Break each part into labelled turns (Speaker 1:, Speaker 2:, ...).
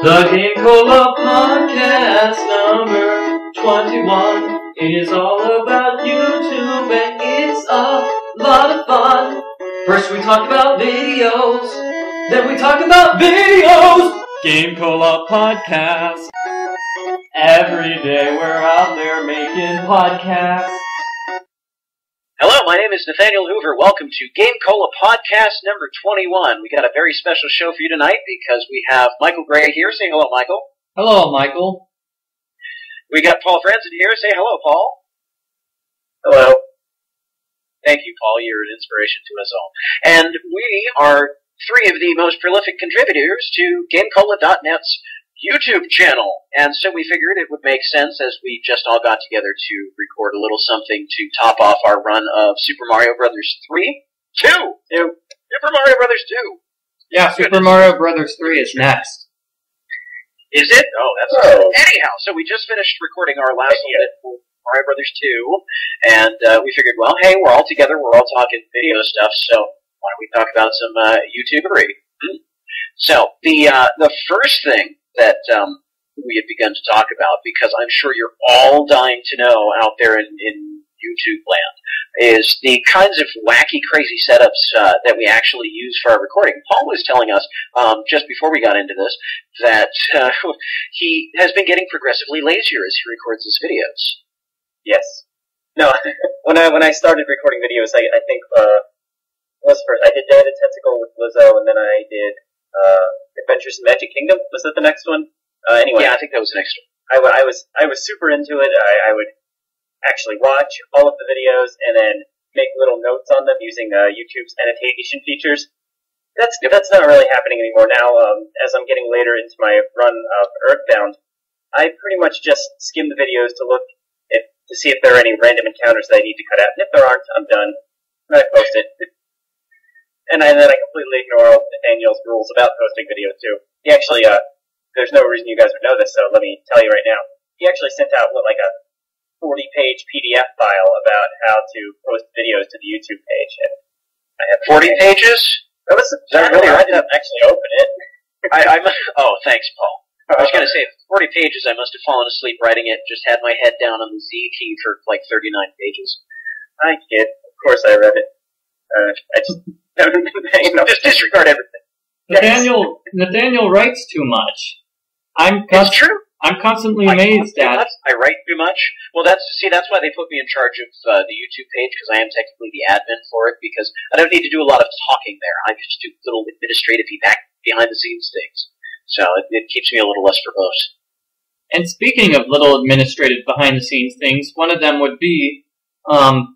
Speaker 1: The GameCola podcast number 21 is all about YouTube and it's a lot of fun. First we talk about videos, then we talk about videos. GameCola podcast. Every day we're out there making podcasts.
Speaker 2: Hello, my name is Nathaniel Hoover. Welcome to GameCola Podcast number 21. We got a very special show for you tonight because we have Michael Gray here. Say hello, Michael.
Speaker 1: Hello, Michael.
Speaker 2: We got Paul Franzen here. Say hello, Paul.
Speaker 3: Hello.
Speaker 2: Thank you, Paul. You're an inspiration to us all. And we are three of the most prolific contributors to GameCola.net's YouTube channel, and so we figured it would make sense as we just all got together to record a little something to top off our run of Super Mario Brothers 3? 2! Super Mario Brothers 2!
Speaker 1: Yeah, Super Mario Brothers 3 is next.
Speaker 2: Is it? Oh, that's good. Anyhow, so we just finished recording our last bit for Mario Brothers 2, and we figured, well, hey, we're all together, we're all talking video stuff, so why don't we talk about some YouTubery? So, the first thing that we had begun to talk about, because I'm sure you're all dying to know out there in YouTube land, is the kinds of wacky, crazy setups that we actually use for our recording. Paul was telling us, just before we got into this, that he has been getting progressively lazier as he records his videos.
Speaker 3: Yes. No, when I started recording videos, I think, was first? I did Day of the Tentacle with Lizzo, and then I did Adventures of Magic Kingdom. Was that the next one? Anyway,
Speaker 2: yeah, I think that was the next one.
Speaker 3: I was super into it. I would actually watch all of the videos and then make little notes on them using YouTube's annotation features. That's not really happening anymore now. As I'm getting later into my run of Earthbound, I pretty much just skim the videos to see if there are any random encounters that I need to cut out. And if there aren't, I'm done. And I post it. And then I completely ignore all Nathaniel's rules about posting videos, too. He actually, there's no reason you guys would know this, so let me tell you right now. He actually sent out, like a 40-page PDF file about how to post videos to the YouTube page. And I have
Speaker 2: 40 pages?
Speaker 3: I didn't actually open it.
Speaker 2: Oh, thanks, Paul. I was going to say, 40 pages, I must have fallen asleep writing it, just had my head down on the Z key for, 39 pages.
Speaker 3: I kid. Of course I read it. I just... just disregard everything.
Speaker 1: Nathaniel writes too much.
Speaker 2: It's true.
Speaker 1: I'm constantly amazed at.
Speaker 2: I write too much. Well, that's why they put me in charge of the YouTube page, because I am technically the admin for it, because I don't need to do a lot of talking there. I just do little administrative behind the scenes things. So it keeps me a little less verbose.
Speaker 1: And speaking of little administrative behind the scenes things, one of them would be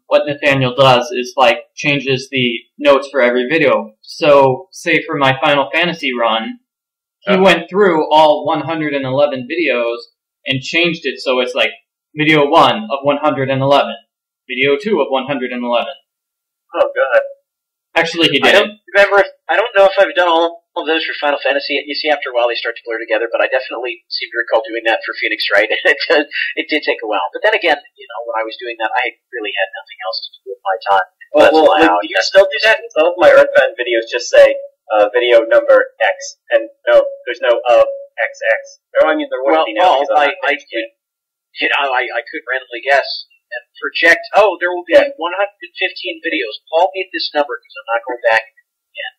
Speaker 1: what Nathaniel does is, changes the notes for every video. So, say for my Final Fantasy run, he went through all 111 videos and changed it so it's video 1 of 111, video 2 of 111.
Speaker 3: Oh, God.
Speaker 1: Actually, he didn't.
Speaker 2: I don't know if I've done all of those for Final Fantasy. You see, after a while they start to blur together, but I definitely seem to recall doing that for Phoenix Wright. It did take a while. But then again, when I was doing that, I really had nothing else to do with my time.
Speaker 3: Do you still do that? Some of my Earthbound videos just say, video number X, and no, there's no of XX. I mean, there would be now.
Speaker 2: Well, I could randomly guess and project, there will be 115 videos. Paul made this number because I'm not going back again.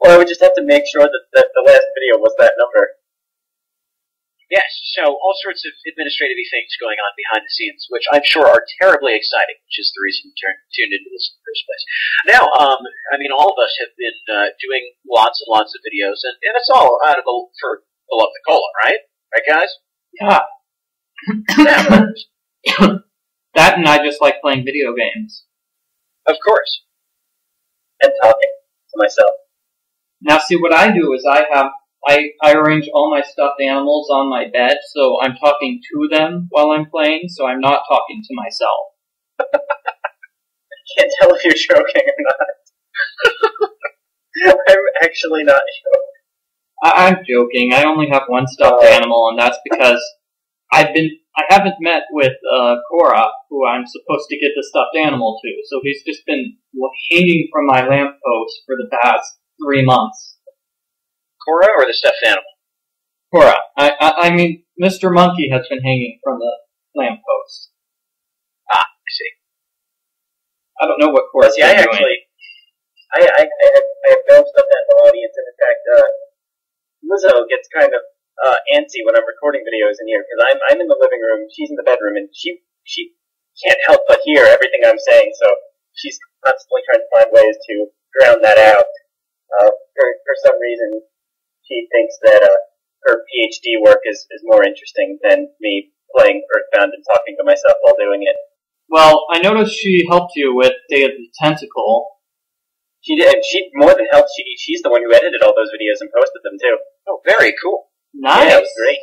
Speaker 3: Well, I would just have to make sure that the last video was that number.
Speaker 2: Yes, so all sorts of administrative things going on behind the scenes, which I'm sure are terribly exciting, which is the reason we tuned into this in the first place. Now, all of us have been doing lots and lots of videos, and it's all out of for the love of the cola, right? Right, guys?
Speaker 1: Yeah. That and I just like playing video games.
Speaker 2: Of course.
Speaker 3: And talking to myself.
Speaker 1: Now, see, what I do is I arrange all my stuffed animals on my bed, so I'm talking to them while I'm playing, so I'm not talking to myself.
Speaker 3: I can't tell if you're joking or not. I'm actually not joking.
Speaker 1: I'm joking. I only have one stuffed animal, and that's because I haven't met with Cora, who I'm supposed to get the stuffed animal to, so he's just been hanging from my lamppost for the past 3 months.
Speaker 2: Cora or the stuffed animal?
Speaker 1: Cora. I mean, Mr. Monkey has been hanging from the lamppost.
Speaker 2: Ah, I see.
Speaker 1: I don't know what Cora's
Speaker 3: I have no stuffed animal audience, and in fact, Lizzo gets kind of antsy when I'm recording videos in here, because I'm in the living room, she's in the bedroom, and she can't help but hear everything I'm saying, so she's constantly trying to find ways to drown that out. For some reason, she thinks that her PhD work is more interesting than me playing Earthbound and talking to myself while doing it.
Speaker 1: Well, I noticed she helped you with Day of the Tentacle.
Speaker 3: She did. She more than helped. She's the one who edited all those videos and posted them too.
Speaker 2: Oh, very cool.
Speaker 1: Nice.
Speaker 3: Yeah, it was great.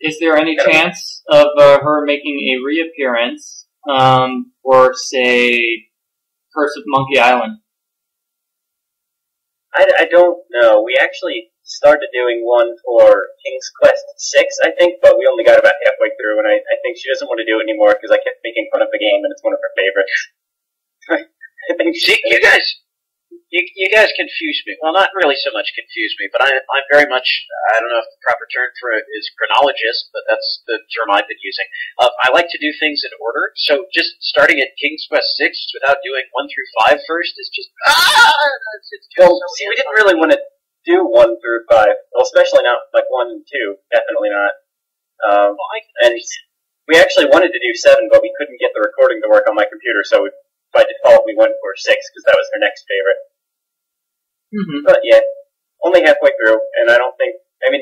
Speaker 1: Is there any chance of her making a reappearance for, say, Curse of Monkey Island?
Speaker 3: I don't know. We actually started doing one for King's Quest 6, I think, but we only got about halfway through, and I think she doesn't want to do it anymore because I kept making fun of the game, and it's one of her favorites. I think
Speaker 2: See, you guys confuse me. Well, not really so much confuse me, but I'm very much, I don't know if the proper term for it is chronologist, but that's the term I've been using. I like to do things in order, so just starting at King's Quest 6 without doing 1 through 5 first is just,
Speaker 3: see, we didn't really want to do 1 through 5, well, especially not like 1 and 2, definitely not. And we actually wanted to do 7, but we couldn't get the recording to work on my computer, so by default we went for 6 because that was her next favorite.
Speaker 1: Mm-hmm.
Speaker 3: But yeah, only halfway through, and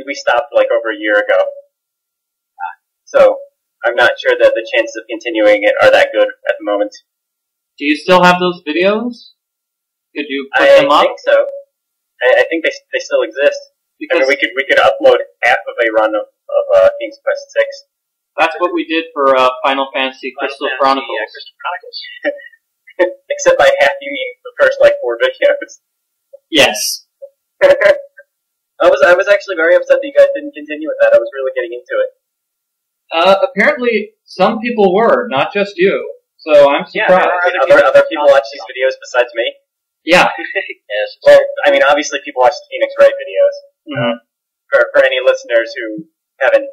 Speaker 3: we stopped like over a year ago. So I'm not sure that the chances of continuing it are that good at the moment.
Speaker 1: Do you still have those videos? Could you put them up?
Speaker 3: I think so. I think they still exist. Because we could upload half of a run of King's Quest 6.
Speaker 1: That's what we did for Final Fantasy Crystal Chronicles.
Speaker 2: Crystal Chronicles.
Speaker 3: Except by half you mean the first 4 videos.
Speaker 1: Yes.
Speaker 3: I was actually very upset that you guys didn't continue with that. I was really getting into it.
Speaker 1: Apparently some people were, not just you. So I'm surprised.
Speaker 3: Yeah, other people watch these videos besides me?
Speaker 1: Yeah.
Speaker 3: Yes. Well, obviously people watch the Phoenix Wright videos.
Speaker 1: Mm-hmm.
Speaker 3: For any listeners who haven't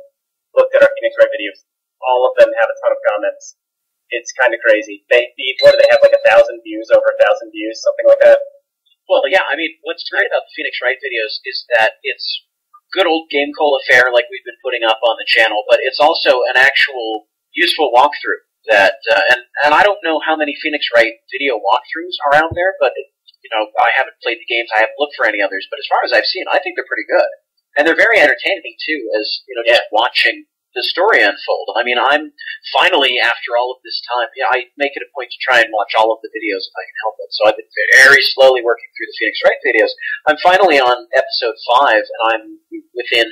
Speaker 3: looked at our Phoenix Wright videos, all of them have a ton of comments. It's kind of crazy. What do they have, 1,000 views, over 1,000 views, something like that?
Speaker 2: Well, yeah, what's great about the Phoenix Wright videos is that it's good old GameCola fare like we've been putting up on the channel, but it's also an actual useful walkthrough that, and I don't know how many Phoenix Wright video walkthroughs are out there, but, I haven't played the games, I haven't looked for any others, but as far as I've seen, I think they're pretty good. And they're very entertaining, too, as, just watching the story unfold. I'm finally, after all of this time, I make it a point to try and watch all of the videos if I can help it. So I've been very slowly working through the Phoenix Wright videos. I'm finally on episode 5, and I'm within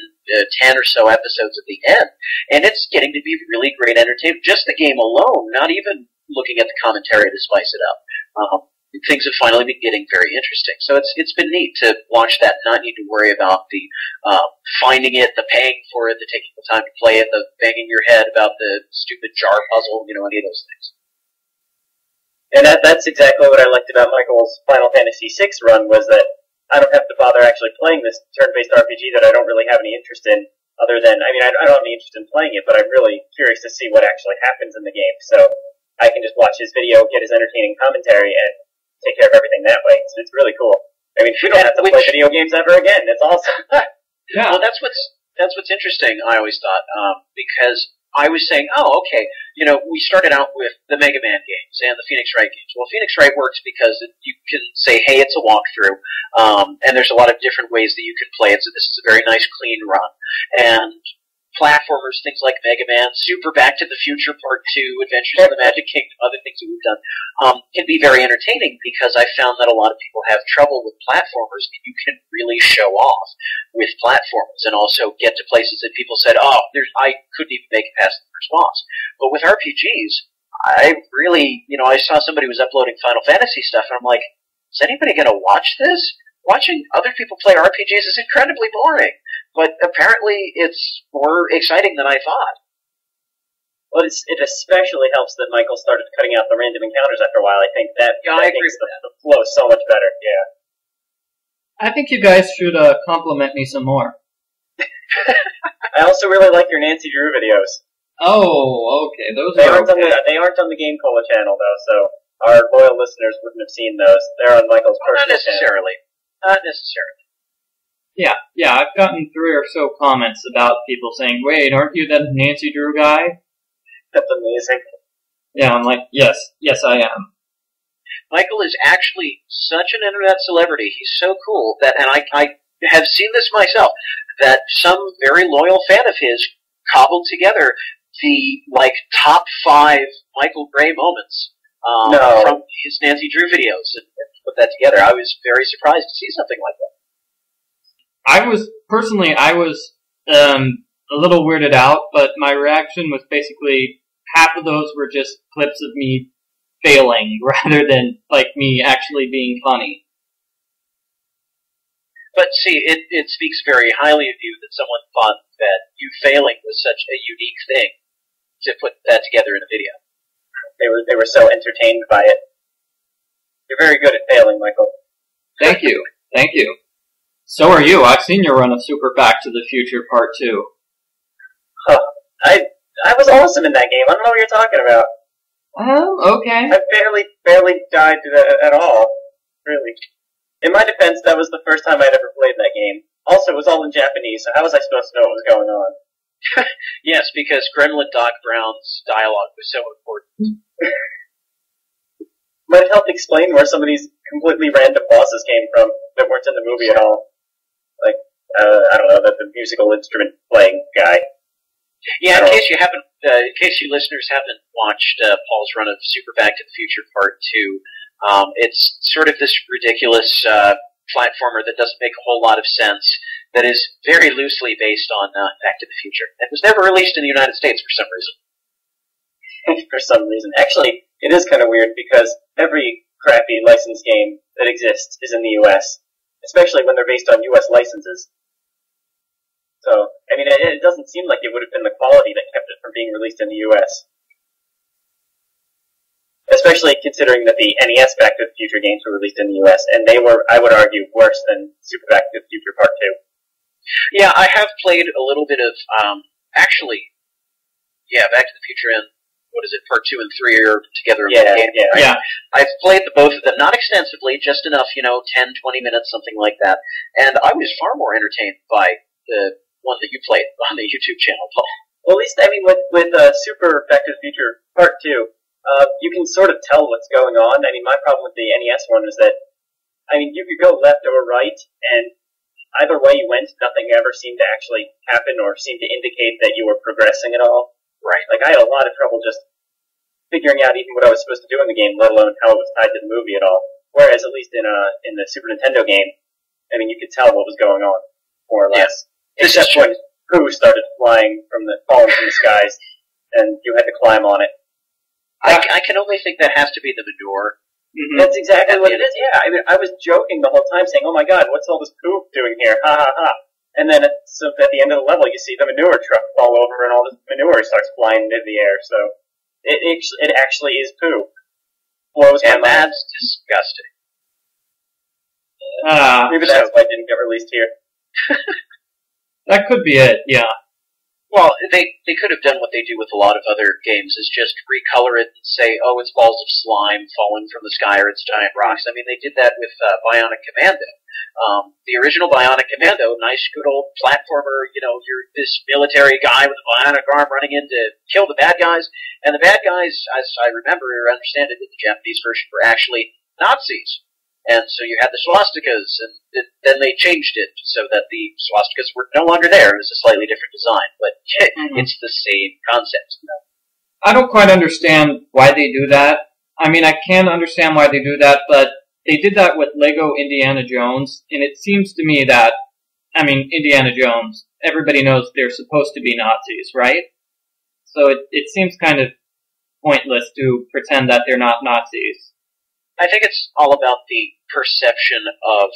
Speaker 2: 10 or so episodes of the end. And it's getting to be really great entertainment. Just the game alone, not even looking at the commentary to spice it up. Things have finally been getting very interesting. So it's been neat to watch that, not need to worry about the finding it, the paying for it, the taking the time to play it, the banging your head about the stupid jar puzzle, any of those things.
Speaker 3: And that's exactly what I liked about Michael's Final Fantasy VI run, was that I don't have to bother actually playing this turn-based RPG that I don't really have any interest in, other than, I don't have any interest in playing it, but I'm really curious to see what actually happens in the game. So I can just watch his video, get his entertaining commentary, and take care of everything that way. So it's really cool. We don't have to play video games ever again. It's awesome.
Speaker 2: Yeah. Well, that's what's interesting, I always thought, because I was saying, okay, we started out with the Mega Man games and the Phoenix Wright games. Well, Phoenix Wright works because you can say, hey, it's a walkthrough, and there's a lot of different ways that you can play it, so this is a very nice, clean run. And platformers, things like Mega Man, Super Back to the Future Part 2, Adventures of the Magic Kingdom, other things that we've done, can be very entertaining because I found that a lot of people have trouble with platformers that you can really show off with platformers and also get to places that people said, I couldn't even make it past the first boss. But with RPGs, I really, I saw somebody was uploading Final Fantasy stuff and I'm like, is anybody going to watch this? Watching other people play RPGs is incredibly boring. But apparently it's more exciting than I thought.
Speaker 3: Well, it especially helps that Michael started cutting out the random encounters after a while. I think that
Speaker 2: I agree
Speaker 3: makes the flow so much better. Yeah.
Speaker 1: I think you guys should compliment me some more.
Speaker 3: I also really like your Nancy Drew videos.
Speaker 1: Oh, okay.
Speaker 3: They aren't on the GameCola channel though, so our loyal listeners wouldn't have seen those. They're on Michael's personal
Speaker 2: Not necessarily.
Speaker 3: channel.
Speaker 2: Not necessarily.
Speaker 1: Yeah, I've gotten 3 or so comments about people saying, "Wait, aren't you that Nancy Drew guy?"
Speaker 3: That's amazing.
Speaker 1: Yeah, I'm like, yes, I am.
Speaker 2: Michael is actually such an internet celebrity. He's so cool that, and I have seen this myself, that some very loyal fan of his cobbled together the top 5 Michael Gray moments from his Nancy Drew videos and put that together. I was very surprised to see something like that.
Speaker 1: I was a little weirded out, but my reaction was basically half of those were just clips of me failing rather than me actually being funny.
Speaker 2: But see, it speaks very highly of you that someone thought that you failing was such a unique thing to put that together in a video.
Speaker 3: They were so entertained by it. You're very good at failing, Michael.
Speaker 1: Thank you. Thank you. So are you. I've seen your run of Super Back to the Future Part 2.
Speaker 3: Huh. I was awesome in that game. I don't know what you're talking about.
Speaker 1: Okay.
Speaker 3: I barely died at all. Really. In my defense, that was the first time I'd ever played that game. Also, it was all in Japanese, so how was I supposed to know what was going on?
Speaker 2: Yes, because Gremlin Doc Brown's dialogue was so important.
Speaker 3: Might have helped explain where some of these completely random bosses came from that weren't in the movie at all. I don't know, the musical instrument playing guy.
Speaker 2: Yeah, in case you listeners haven't watched Paul's run of Super Back to the Future Part 2, it's sort of this ridiculous platformer that doesn't make a whole lot of sense, that is very loosely based on Back to the Future. It was never released in the United States for some reason.
Speaker 3: For some reason. Actually, it is kind of weird because every crappy licensed game that exists is in the U.S., especially when they're based on U.S. licenses. So, I mean, it doesn't seem like it would have been the quality that kept it from being released in the U.S. Especially considering that the NES Back to the Future games were released in the U.S., and they were, I would argue, worse than Super Back to the Future Part 2.
Speaker 2: Yeah, I have played a little bit of, Back to the Future and, Part 2 and 3 are together in one game.
Speaker 1: Yeah.
Speaker 2: I've played both of them, not extensively, just enough, 10, 20 minutes, something like that, and I was far more entertained by the one that you played on the YouTube channel, Paul.
Speaker 3: Well, at least, I mean, with Super Back to the Future Part 2, you can sort of tell what's going on. I mean, my problem with the NES one is that, I mean, you could go left or right, and either way you went, nothing ever seemed to actually happen or seemed to indicate that you were progressing at all.
Speaker 2: Right.
Speaker 3: I had a lot of trouble just figuring out even what I was supposed to do in the game, let alone how it was tied to the movie at all. Whereas, at least in the Super Nintendo game, I mean, you could tell what was going on, more or less.
Speaker 2: Yes.
Speaker 3: Except when Pooh started falling from the skies, and you had to climb on it.
Speaker 2: I can only think that has to be the manure.
Speaker 3: Mm-hmm. That's exactly what it is, yeah. I mean, I was joking the whole time, saying, oh my god, what's all this Pooh doing here? Ha ha ha. And then, so at the end of the level, you see the manure truck fall over, and all this manure starts flying into the air, so it actually is Pooh. Blows my mind.
Speaker 2: That's disgusting.
Speaker 3: Maybe that's why it didn't get released here.
Speaker 1: That could be it, yeah.
Speaker 2: Well, they could have done what they do with a lot of other games, is just recolor it and say, oh, it's balls of slime falling from the sky, or it's giant rocks. I mean, they did that with Bionic Commando. The original Bionic Commando, nice, good old platformer, you're this military guy with a bionic arm running in to kill the bad guys, and the bad guys, as I remember or understand it in the Japanese version, were actually Nazis. And so you had the swastikas, and then they changed it so that the swastikas were no longer there. It was a slightly different design, but it's the same concept.
Speaker 1: I don't quite understand why they do that. I mean, I can understand why they do that, but they did that with Lego Indiana Jones, and it seems to me that, Indiana Jones, everybody knows they're supposed to be Nazis, right? So it seems kind of pointless to pretend that they're not Nazis.
Speaker 2: I think it's all about the perception of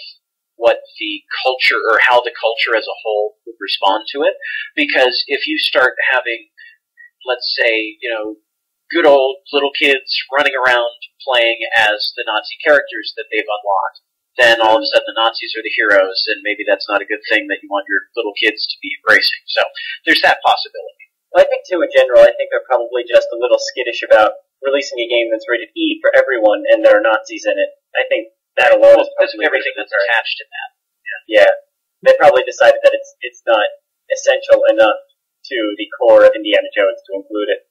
Speaker 2: what the culture, or how the culture as a whole would respond to it. Because if you start having, let's say, good old little kids running around playing as the Nazi characters that they've unlocked, then all of a sudden the Nazis are the heroes, and maybe that's not a good thing that you want your little kids to be embracing. So there's that possibility.
Speaker 3: Well, I think, too, in general, I think they're probably just a little skittish about releasing a game that's rated E for everyone and there are Nazis in it. I think that alone is probably
Speaker 2: everything that's attached to that.
Speaker 3: Yeah. They probably decided that it's not essential enough to the core of Indiana Jones to include it.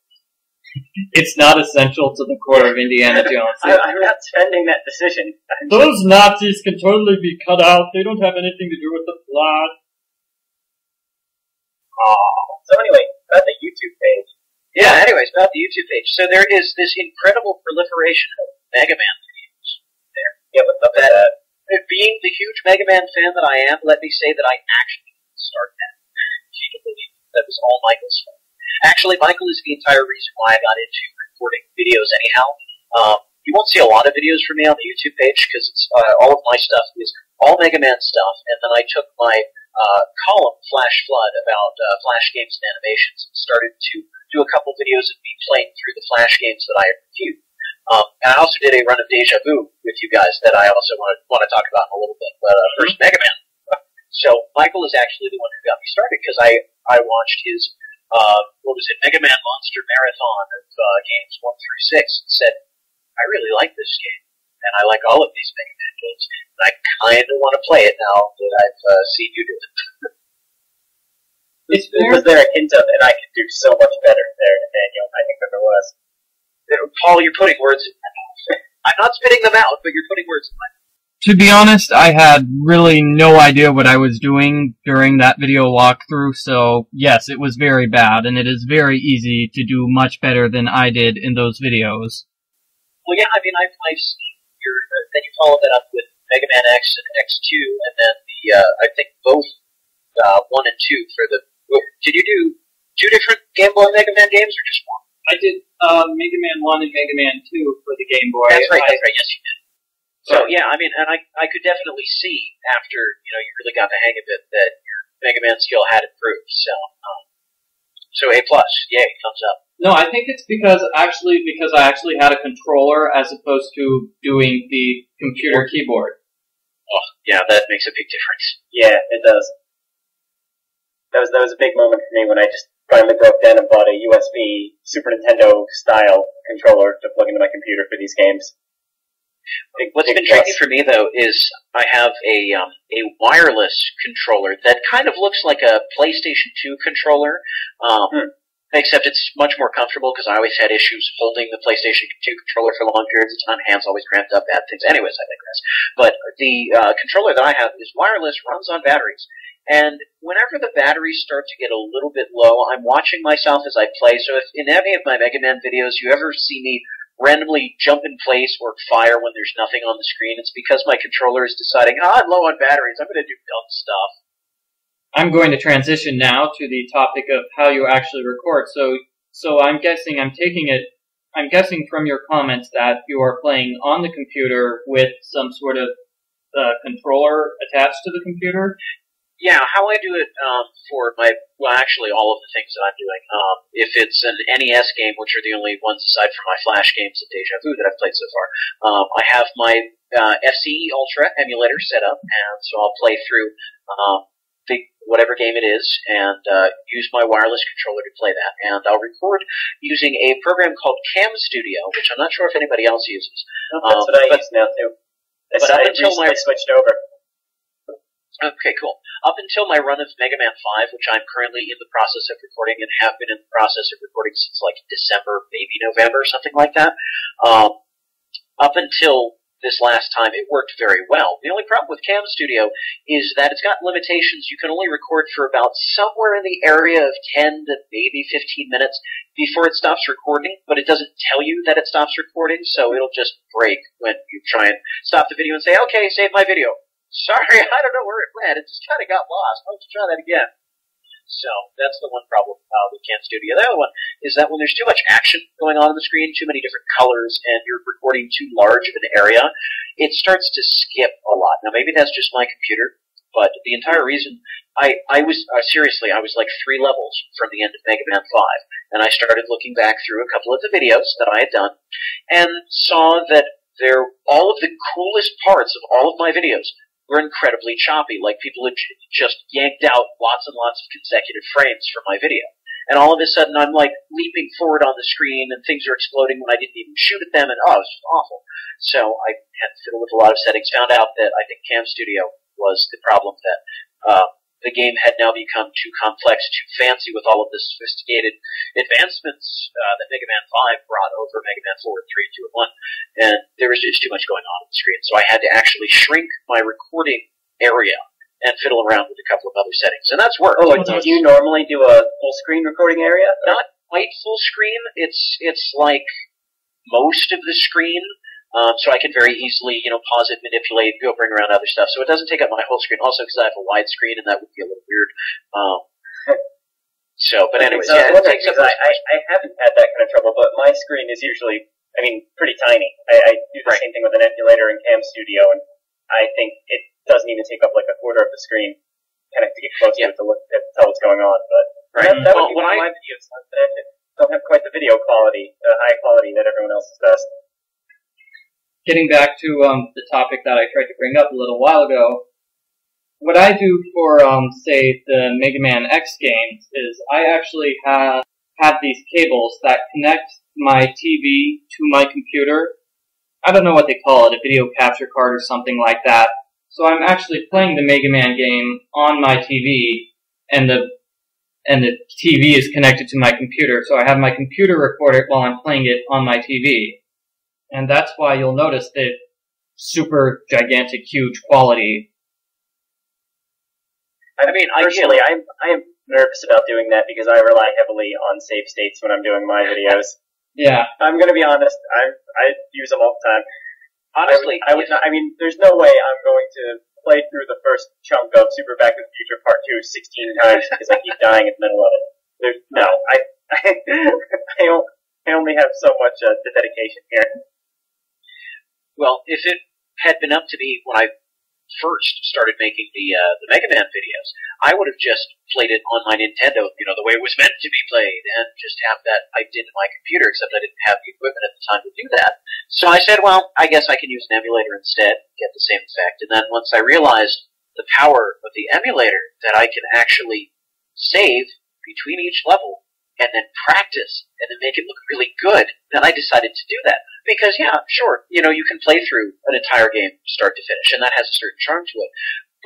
Speaker 1: It's not essential to the core of Indiana Jones.
Speaker 3: I'm not defending that decision.
Speaker 1: Those Nazis can totally be cut out. They don't have anything to do with the plot.
Speaker 3: So anyway, about the YouTube page.
Speaker 2: Yeah, anyways, about the YouTube page. So there is this incredible proliferation of Mega Man videos there.
Speaker 3: Yeah, what's up with that?
Speaker 2: Being the huge Mega Man fan that I am, let me say that I actually didn't start that. She can believe that was all Michael's fault. Actually, Michael is the entire reason why I got into recording videos anyhow. You won't see a lot of videos from me on the YouTube page because it's all of my stuff is all Mega Man stuff, and then I took my column, Flash Flood, about Flash games and animations, and started to do a couple videos of me playing through the Flash games that I had reviewed. And I also did a run of Deja Vu with you guys that I also want to talk about in a little bit. But first, Mega Man. So Michael is actually the one who got me started because I watched his Mega Man Monster Marathon of games 1 through 6, and said, I really like this game, and I like all of these Mega Man games, and I kind of want to play it now that I've seen you do it.
Speaker 3: Was there a hint of it? I could do so much better there, Nathaniel. I think that there was.
Speaker 2: Paul, you're putting words in my mouth. I'm not spitting them out, but you're putting words in my mouth.
Speaker 1: To be honest, I had really no idea what I was doing during that video walkthrough, so yes, it was very bad, and it is very easy to do much better than I did in those videos.
Speaker 2: Well, yeah, I mean, I've seen your, then you followed that up with Mega Man X and X2, and then I think both 1 and 2 for the, did you do 2 different Game Boy Mega Man games, or just 1?
Speaker 1: I did Mega Man 1 and Mega Man 2 for the Game Boy.
Speaker 2: That's right, yes you did. So, yeah, I mean, and I could definitely see after, you really got the hang of it that your Mega Man skill had improved, so A+, yay, thumbs up.
Speaker 1: No, I think it's because I actually had a controller as opposed to doing the computer keyboard.
Speaker 2: Oh, yeah, that makes a big difference.
Speaker 3: Yeah, it does. That was a big moment for me when I just finally broke down and bought a USB Super Nintendo style controller to plug into my computer for these games.
Speaker 2: What's been tricky for me, though, is I have a wireless controller that kind of looks like a PlayStation 2 controller, except it's much more comfortable because I always had issues holding the PlayStation 2 controller for long periods of time. Hands always cramped up, bad things. Anyways, I digress. But the controller that I have is wireless, runs on batteries. And whenever the batteries start to get a little bit low, I'm watching myself as I play. So if in any of my Mega Man videos you ever see me randomly jump in place or fire when there's nothing on the screen, it's because my controller is deciding, I'm low on batteries, I'm going to do dumb stuff.
Speaker 1: I'm going to transition now to the topic of how you actually record. So I'm guessing I'm guessing from your comments that you are playing on the computer with some sort of controller attached to the computer?
Speaker 2: Yeah, how I do it for actually all of the things that I'm doing. If it's an NES game, which are the only ones aside from my Flash games and Deja Vu that I've played so far, I have my FCE Ultra emulator set up, and so I'll play through whatever game it is, and use my wireless controller to play that. And I'll record using a program called Cam Studio, which I'm not sure if anybody else uses.
Speaker 3: That's what I use now, too. I switched over.
Speaker 2: Okay, cool. Up until my run of Mega Man 5, which I'm currently in the process of recording and have been in the process of recording since like December, maybe November, something like that, up until this last time, it worked very well. The only problem with Cam Studio is that it's got limitations. You can only record for about somewhere in the area of 10 to maybe 15 minutes before it stops recording, but it doesn't tell you that it stops recording, so it'll just break when you try and stop the video and say, okay, save my video. Sorry, I don't know where it went. It just kind of got lost. Why don't you try that again? So that's the one problem with Cam Studio. The other one is that when there's too much action going on the screen, too many different colors, and you're recording too large of an area, it starts to skip a lot. Now, maybe that's just my computer, but the entire reason I was like 3 levels from the end of Mega Man 5, and I started looking back through a couple of the videos that I had done, and saw that all of the coolest parts of all of my videos were incredibly choppy. Like, people had just yanked out lots and lots of consecutive frames from my video. And all of a sudden, I'm, like, leaping forward on the screen, and things are exploding when I didn't even shoot at them, and it was just awful. So I had to fiddle with a lot of settings. Found out that I think Cam Studio was the problem, that the game had now become too complex, too fancy with all of the sophisticated advancements that Mega Man 5 brought over Mega Man 4 and 3, 2, and 1. And there was just too much going on the screen. So I had to actually shrink my recording area and fiddle around with a couple of other settings. And that's worked.
Speaker 3: Oh, do you normally do a full screen recording area?
Speaker 2: Not quite full screen. It's like most of the screen. So I can very easily, pause it, manipulate, go bring around other stuff. So it doesn't take up my whole screen. Also, because I have a wide screen, and that would be a little weird. But anyways,
Speaker 3: it takes up. I haven't had that kind of trouble, but my screen is usually, pretty tiny. I do the same thing with an emulator in Cam Studio, and I think it doesn't even take up like a quarter of the screen. Kind of to get close to it to look at tell what's going on, but that would be one of my videos. Don't have quite the video quality, the high quality that everyone else does.
Speaker 1: Getting back to the topic that I tried to bring up a little while ago, what I do for, say, the Mega Man X games is I actually have these cables that connect my TV to my computer. I don't know what they call it, a video capture card or something like that. So I'm actually playing the Mega Man game on my TV, and the TV is connected to my computer, so I have my computer record it while I'm playing it on my TV. And that's why you'll notice the super gigantic, huge quality.
Speaker 3: Personally, I am nervous about doing that because I rely heavily on save states when I'm doing my videos.
Speaker 1: Yeah.
Speaker 3: I'm going to be honest. I use them all the time.
Speaker 2: Honestly,
Speaker 3: I would not. There's no way I'm going to play through the first chunk of Super Back to the Future Part 2 16 times because I keep dying in the middle of it. I only have so much dedication here.
Speaker 2: Well, if it had been up to me when I first started making the Mega Man videos, I would have just played it on my Nintendo, the way it was meant to be played, and just have that piped into my computer, except I didn't have the equipment at the time to do that. So I said, well, I guess I can use an emulator instead, get the same effect. And then once I realized the power of the emulator, that I can actually save between each level, and then practice, and then make it look really good, then I decided to do that. Because, yeah, sure, you can play through an entire game start to finish, and that has a certain charm to it.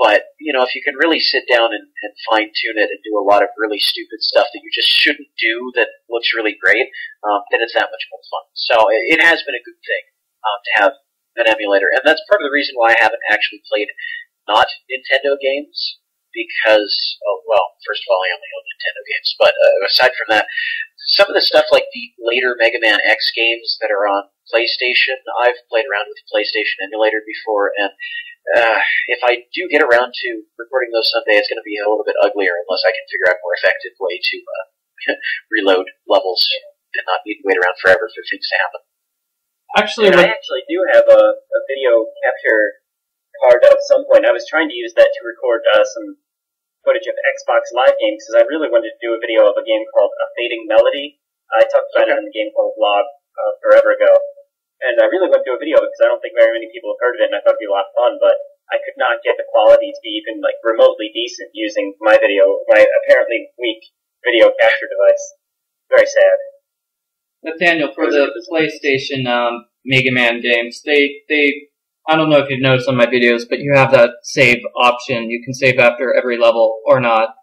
Speaker 2: But, if you can really sit down and fine-tune it and do a lot of really stupid stuff that you just shouldn't do that looks really great, then it's that much more fun. So it has been a good thing to have an emulator. And that's part of the reason why I haven't actually played not Nintendo games, because, first of all, I only own Nintendo games. But aside from that, some of the stuff like the later Mega Man X games that are on PlayStation, I've played around with the PlayStation emulator before, and if I do get around to recording those someday, it's going to be a little bit uglier unless I can figure out a more effective way to reload levels and not need to wait around forever for things to happen.
Speaker 1: Actually,
Speaker 3: I actually do have a video capture card at some point. I was trying to use that to record some footage of Xbox Live games because I really wanted to do a video of a game called A Fading Melody. I talked about it in the GameCola blog forever ago. And I really wanted to do a video because I don't think very many people have heard of it, and I thought it would be a lot of fun, but I could not get the quality to be even remotely decent using my apparently weak video capture device. Very sad.
Speaker 1: Nathaniel, for the PlayStation Mega Man games, they I don't know if you've noticed on my videos, but you have that save option. You can save after every level or not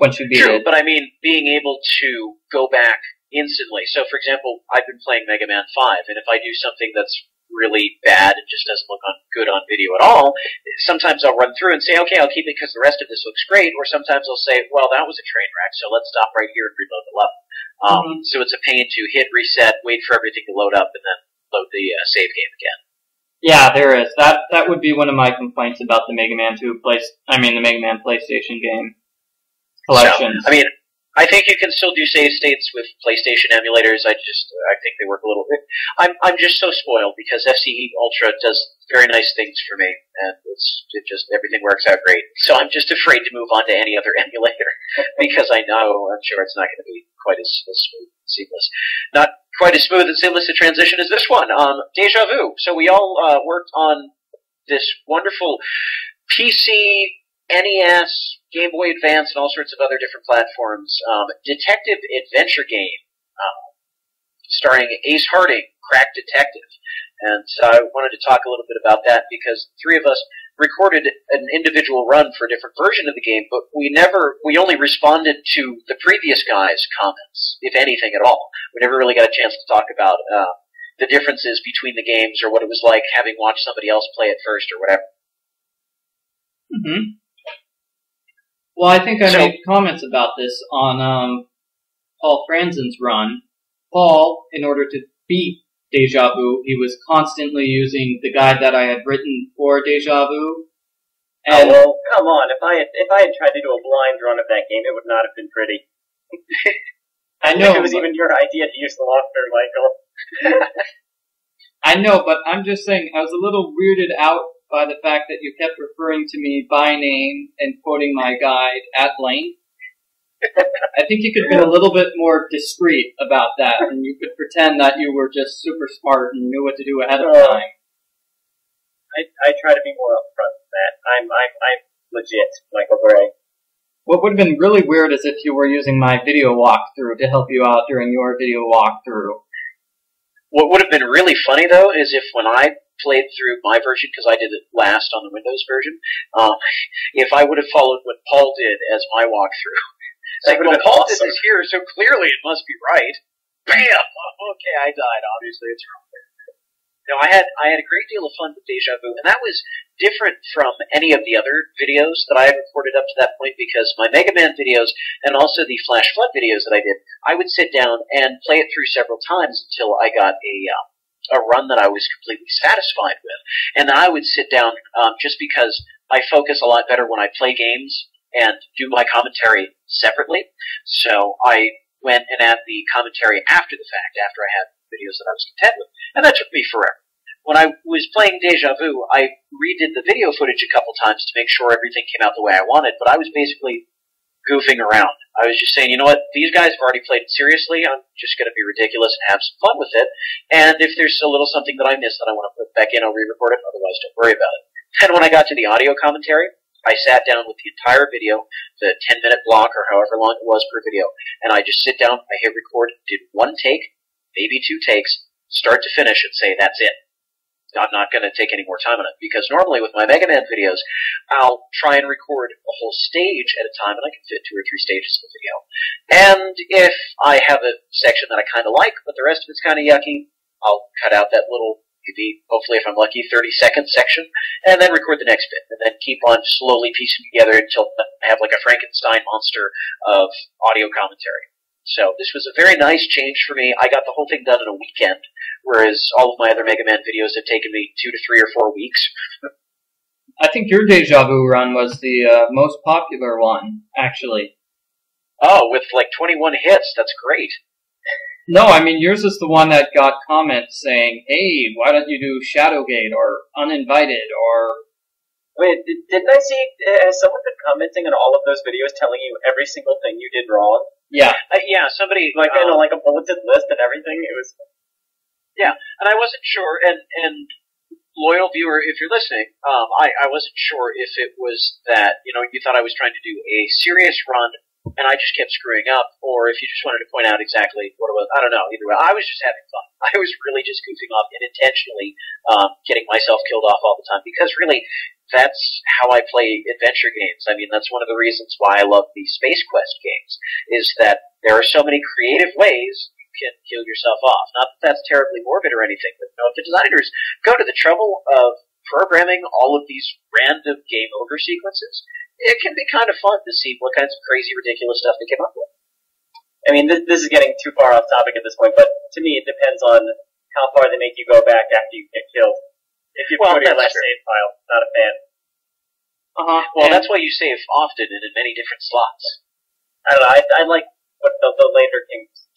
Speaker 1: once you beat it.
Speaker 2: True, but being able to go back instantly. So, for example, I've been playing Mega Man 5, and if I do something that's really bad and just doesn't look good on video at all, sometimes I'll run through and say, okay, I'll keep it because the rest of this looks great, or sometimes I'll say, well, that was a train wreck, so let's stop right here and reload the level. So it's a pain to hit reset, wait for everything to load up, and then load the save game again.
Speaker 1: Yeah, there is. That would be one of my complaints about the Mega Man the Mega Man PlayStation game collections.
Speaker 2: So, I think you can still do save states with PlayStation emulators. I think they work a little bit. I'm just so spoiled because FCE Ultra does very nice things for me, and everything works out great. So I'm just afraid to move on to any other emulator because I'm sure it's not going to be quite as smooth and seamless. Not quite as smooth and seamless a transition as this one. Deja vu. So we all worked on this wonderful PC, NES, Game Boy Advance, and all sorts of other different platforms. Detective adventure game starring Ace Harding, crack detective. And so I wanted to talk a little bit about that because three of us recorded an individual run for a different version of the game, but we only responded to the previous guy's comments, if anything at all. We never really got a chance to talk about the differences between the games or what it was like having watched somebody else play it first or whatever.
Speaker 1: Mm-hmm. Well, I think I made comments about this on Paul Franzen's run. Paul, in order to beat Deja Vu, he was constantly using the guide that I had written for Deja Vu. And
Speaker 3: well, come on! If I had tried to do a blind run of that game, it would not have been pretty.
Speaker 1: I know
Speaker 3: it was even your idea to use the walkthrough, Michael.
Speaker 1: I know, but I'm just saying I was a little weirded out by the fact that you kept referring to me by name and quoting my guide at length. I think you could have been a little bit more discreet about that, and you could pretend that you were just super smart and knew what to do ahead of time.
Speaker 3: I try to be more upfront than that. I'm legit, Michael Gray.
Speaker 1: What would have been really weird is if you were using my video walkthrough to help you out during your video walkthrough.
Speaker 2: What would have been really funny, though, is if when I played through my version, because I did it last on the Windows version, if I would have followed what Paul did as my walkthrough. It's like, well, Paul did this here, so clearly it must be right. Bam! Okay, I died. Obviously, it's wrong. No, I had a great deal of fun with Deja Vu, and that was different from any of the other videos that I had recorded up to that point, because my Mega Man videos and also the Flash Flood videos that I did, I would sit down and play it through several times until I got a run that I was completely satisfied with. And then I would sit down just because I focus a lot better when I play games and do my commentary separately. So I went and added the commentary after the fact, after I had videos that I was content with. And that took me forever. When I was playing Deja Vu, I redid the video footage a couple times to make sure everything came out the way I wanted, but I was basically goofing around. I was just saying, you know what, these guys have already played it seriously, I'm just going to be ridiculous and have some fun with it, and if there's a little something that I missed that I want to put back in, I'll re-record it, otherwise don't worry about it. And when I got to the audio commentary, I sat down with the entire video, the 10-minute block or however long it was per video, and I just sit down, I hit record, did one take, maybe two takes, start to finish, and say, that's it. I'm not going to take any more time on it, because normally with my Mega Man videos, I'll try and record a whole stage at a time, and I can fit 2 or 3 stages in the video. And if I have a section that I kind of like, but the rest of it's kind of yucky, I'll cut out that little, maybe, hopefully if I'm lucky, 30-second section, and then record the next bit, and then keep on slowly piecing together until I have like a Frankenstein monster of audio commentary. So this was a very nice change for me. I got the whole thing done in a weekend, whereas all of my other Mega Man videos have taken me 2 to 3 or 4 weeks.
Speaker 1: I think your Deja Vu run was the most popular one, actually.
Speaker 2: Oh, with like 21 hits. That's great.
Speaker 1: No, I mean, yours is the one that got comments saying, hey, why don't you do Shadowgate or Uninvited or...
Speaker 3: Wait, didn't I see, has someone been commenting on all of those videos telling you every single thing you did wrong?
Speaker 2: Yeah. Yeah, somebody...
Speaker 3: Like, like a bulleted list and everything. It was...
Speaker 2: Yeah, and I wasn't sure, and loyal viewer, if you're listening, I wasn't sure if it was that, you know, you thought I was trying to do a serious run, and I just kept screwing up, or if you just wanted to point out exactly what it was. I don't know, either way. I was just having fun. I was really just goofing off and intentionally getting myself killed off all the time, because really, that's how I play adventure games. I mean, that's one of the reasons why I love the Space Quest games, is that there are so many creative ways you can kill yourself off. Not that that's terribly morbid or anything, but you know, if the designers go to the trouble of programming all of these random game over sequences, it can be kind of fun to see what kinds of crazy, ridiculous stuff they came up with.
Speaker 3: I mean, this is getting too far off topic at this point, but to me it depends on how far they make you go back after you get killed. If you put your last save file, not a fan.
Speaker 2: Well, that's why you save often and in many different slots.
Speaker 3: I don't know, I like what the later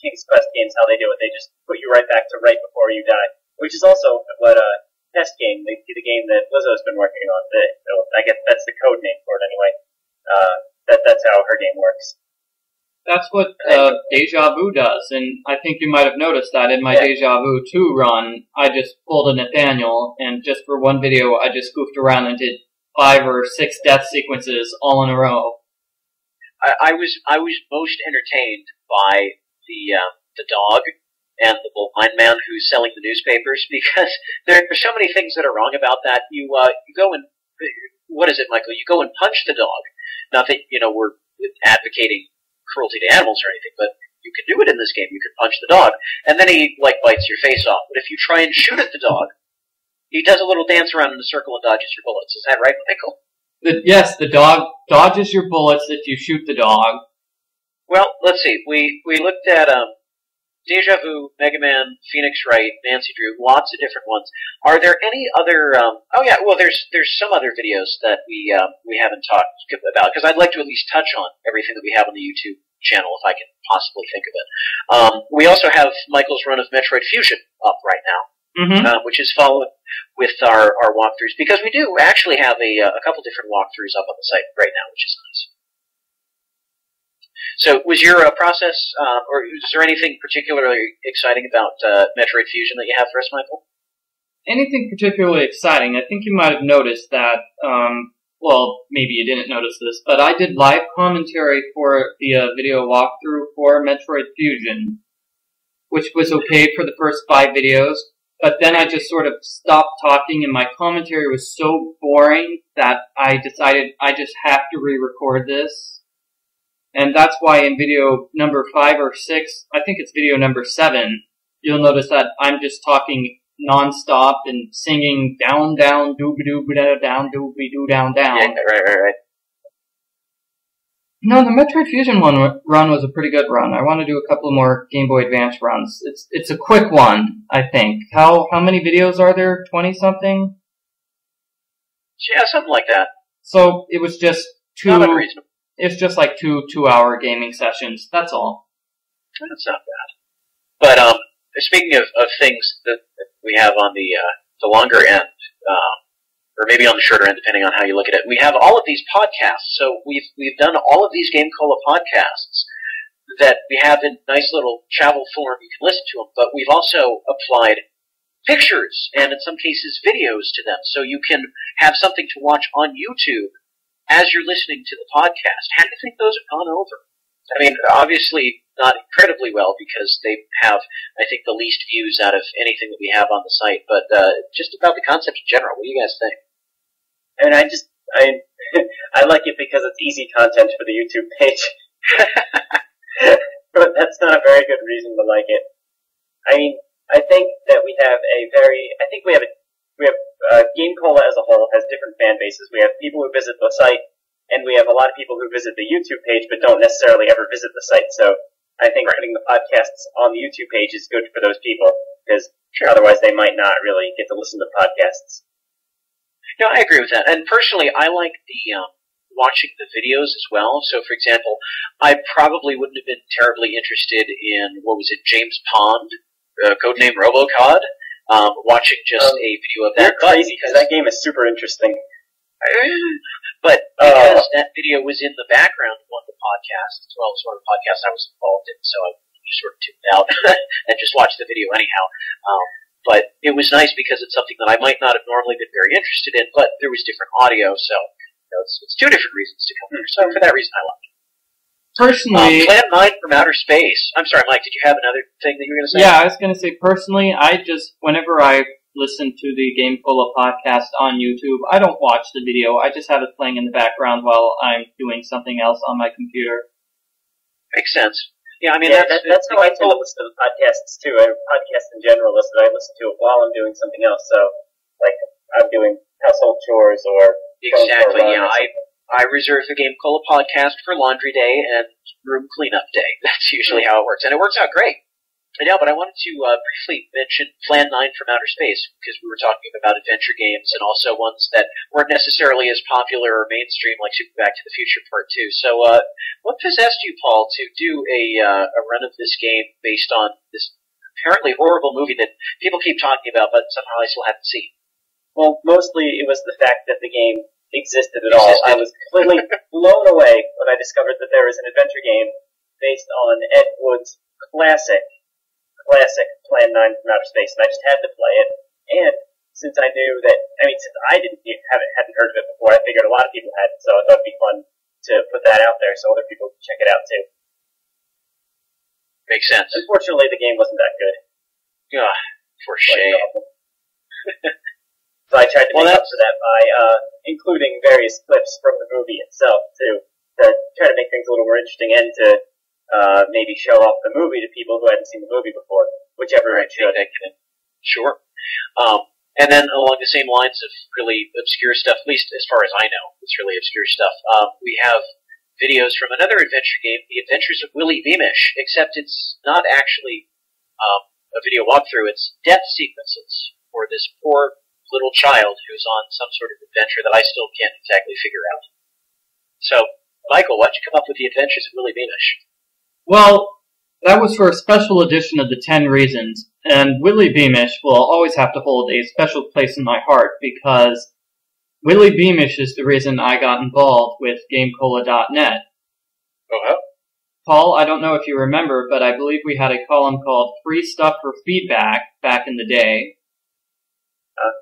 Speaker 3: King's Quest games, how they do it. They just put you right back to right before you die. Which is also what Test Game, the game that Lizzo's been working on. I guess that's the code name for it anyway. That's how her game works.
Speaker 1: That's what Deja Vu does, and I think you might have noticed that in my Deja Vu 2 run, I just pulled a Nathaniel, and just for one video, I just goofed around and did 5 or 6 death sequences all in a row.
Speaker 2: I was most entertained by the dog and the blind man who's selling the newspapers, because there are so many things that are wrong about that. You go and, what is it, Michael? You go and punch the dog. Not that, we're advocating cruelty to animals or anything, but you can do it in this game. You can punch the dog, and then he, bites your face off. But if you try and shoot at the dog, he does a little dance around in a circle and dodges your bullets. Is that right, Michael?
Speaker 1: Yes, the dog dodges your bullets if you shoot the dog.
Speaker 2: Well, let's see. We looked at Deja Vu, Mega Man, Phoenix Wright, Nancy Drew, lots of different ones. Are there any other? There's some other videos that we haven't talked about, because I'd like to at least touch on everything that we have on the YouTube channel if I can possibly think of it. We also have Michael's run of Metroid Fusion up right now, which is followed with our walkthroughs, because we do actually have a couple different walkthroughs up on the site right now, which is nice. So, was your process, or is there anything particularly exciting about Metroid Fusion that you have for us, Michael?
Speaker 1: Anything particularly exciting? I think you might have noticed that, maybe you didn't notice this, but I did live commentary for the video walkthrough for Metroid Fusion, which was okay for the first 5 videos, but then I just sort of stopped talking, and my commentary was so boring that I decided I just have to re-record this. And that's why in video number 5 or 6, I think it's video number 7, you'll notice that I'm just talking non-stop and singing down, down, dooby-doo, down, dooby-doo, down, down.
Speaker 2: Yeah, right.
Speaker 1: No, the Metroid Fusion run was a pretty good run. I want to do a couple more Game Boy Advance runs. It's a quick one, I think. How many videos are there? 20-something?
Speaker 2: Yeah, something like that.
Speaker 1: So it was just 2...
Speaker 2: Not unreasonable.
Speaker 1: It's just like 2-hour gaming sessions. That's all.
Speaker 2: That's not bad. But speaking of things that we have on the longer end, or maybe on the shorter end, depending on how you look at it, we have all of these podcasts. So we've done all of these GameCola podcasts that we have in nice little travel form. You can listen to them, but we've also applied pictures and in some cases videos to them, so you can have something to watch on YouTube as you're listening to the podcast. How do you think those have gone over? I mean, obviously not incredibly well, because they have, I think, the least views out of anything that we have on the site, but just about the concept in general, what do you guys think?
Speaker 3: I mean, I like it because it's easy content for the YouTube page. But that's not a very good reason to like it. I mean, I think that we have GameCola as a whole has different fan bases. We have people who visit the site, and we have a lot of people who visit the YouTube page but don't necessarily ever visit the site. So I think putting the podcasts on the YouTube page is good for those people, because otherwise they might not really get to listen to podcasts.
Speaker 2: No, I agree with that. And personally, I like the watching the videos as well. So, for example, I probably wouldn't have been terribly interested in, James Pond, codename RoboCod. Watching just a video of that.
Speaker 3: You're crazy, because that game is super interesting.
Speaker 2: But because that video was in the background of one of the podcasts, as well as one of the podcasts I was involved in, so I sort of tuned out and just watched the video anyhow. But it was nice because it's something that I might not have normally been very interested in, but there was different audio, so it's 2 different reasons to come here. So for that reason, I liked it.
Speaker 1: Personally,
Speaker 2: Plan 9 from Outer Space. I'm sorry, Mike, did you have another thing that you were going to say?
Speaker 1: Yeah, I was going to say, personally, whenever I listen to the GameCola podcast on YouTube, I don't watch the video. I just have it playing in the background while I'm doing something else on my computer.
Speaker 2: Makes sense. Yeah, I mean,
Speaker 3: that's how I tend to listen to the podcasts, too. Podcasts in general, I listen to it while I'm doing something else. So, like, I'm doing household chores or...
Speaker 2: Exactly, yeah. I reserve the GameCola podcast for laundry day and room cleanup day. That's usually how it works, and it works out great. Yeah, but I wanted to briefly mention Plan 9 from Outer Space, because we were talking about adventure games and also ones that weren't necessarily as popular or mainstream like Super Back to the Future Part 2. So what possessed you, Paul, to do a run of this game based on this apparently horrible movie that people keep talking about, but somehow I still haven't seen?
Speaker 3: Well, mostly it was the fact that the game existed at all. I was completely blown away when I discovered that there was an adventure game based on Ed Wood's classic Plan 9 from Outer Space, and I just had to play it. And since I knew that, since I hadn't heard of it before, I figured a lot of people hadn't, so I thought it'd be fun to put that out there so other people can check it out too.
Speaker 2: Makes sense.
Speaker 3: Unfortunately, the game wasn't that good.
Speaker 2: Ah, for shame.
Speaker 3: So I tried to make up for that by including various clips from the movie itself too, to try to make things a little more interesting and to maybe show off the movie to people who hadn't seen the movie before, whichever I should.
Speaker 2: Sure. And then along the same lines of really obscure stuff, at least as far as I know, it's really obscure stuff, we have videos from another adventure game, The Adventures of Willy Beamish, except it's not actually a video walkthrough, it's death sequences for this poor little child who's on some sort of adventure that I still can't exactly figure out. So, Michael, why'd you come up with The Adventures of Willy Beamish?
Speaker 1: Well, that was for a special edition of the 10 Reasons, and Willy Beamish will always have to hold a special place in my heart because Willy Beamish is the reason I got involved with GameCola.net.
Speaker 2: Uh-huh.
Speaker 1: Paul, I don't know if you remember, but I believe we had a column called Free Stuff for Feedback back in the day.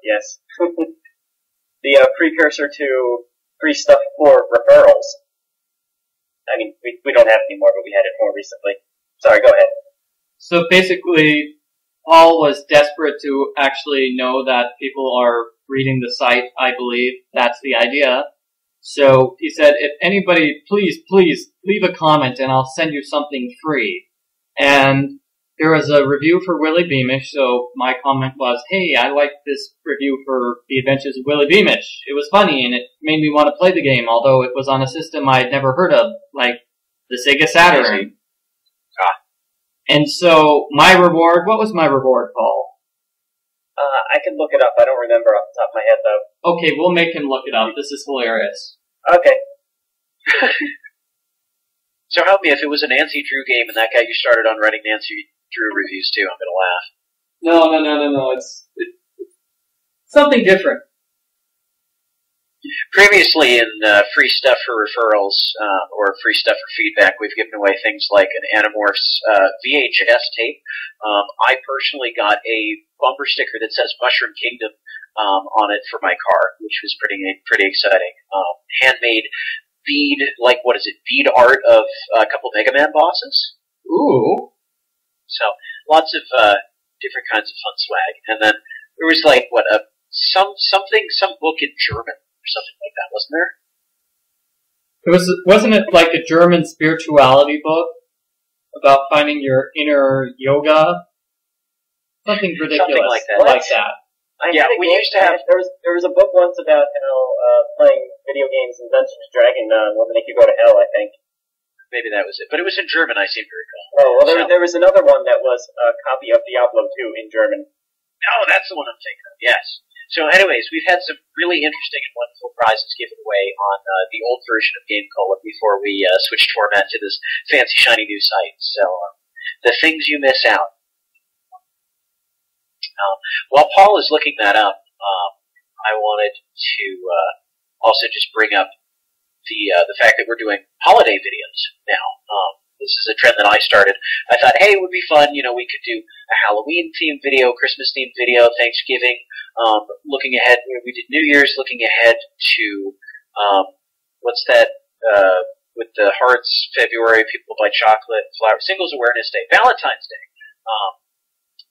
Speaker 3: Yes. The precursor to Free Stuff for Referrals. We don't have it anymore, but we had it more recently. Sorry, go ahead.
Speaker 1: So basically, Paul was desperate to actually know that people are reading the site, I believe. That's the idea. So he said, if anybody, please leave a comment and I'll send you something free. And there was a review for Willy Beamish, so my comment was, hey, I like this review for The Adventures of Willy Beamish. It was funny and it made me want to play the game, although it was on a system I had never heard of, like the Sega Saturn. And so, my reward, what was my reward, Paul?
Speaker 3: I can look it up. I don't remember off the top of my head, though.
Speaker 1: Okay, we'll make him look it up. This is hilarious.
Speaker 3: Okay.
Speaker 2: So help me, if it was a Nancy Drew game and that got you started on writing Nancy Drew reviews too, I'm gonna laugh.
Speaker 1: No. It's something different.
Speaker 2: Previously in Free Stuff for Referrals, or Free Stuff for Feedback, we've given away things like an Animorphs VHS tape. I personally got a bumper sticker that says Mushroom Kingdom on it for my car, which was pretty exciting. Handmade bead, bead art of a couple Mega Man bosses.
Speaker 1: Ooh.
Speaker 2: So, lots of different kinds of fun swag. And then there was some book in German or something like that, wasn't there?
Speaker 1: Wasn't it like a German spirituality book about finding your inner yoga? Something ridiculous.
Speaker 2: Something like that.
Speaker 3: We used to have. There was a book once about playing video games and Dungeons and Dragons will make you go to hell, I think.
Speaker 2: Maybe that was it. But it was in German, I seem to recall.
Speaker 3: Oh, well, there was another one that was a copy of Diablo 2 in German.
Speaker 2: Oh, that's the one I'm thinking of, yes. So anyways, we've had some really interesting and wonderful prizes given away on the old version of GameCola before we switched format to this fancy, shiny new site. So, the things you miss out. While Paul is looking that up, I wanted to also just bring up the fact that we're doing holiday videos now. This is a trend that I started. I thought, hey, it would be fun. We could do a Halloween-themed video, Christmas-themed video, Thanksgiving. Looking ahead, we did New Year's, looking ahead to, what's that, with the hearts, February, people buy chocolate, flower, Singles Awareness Day, Valentine's Day.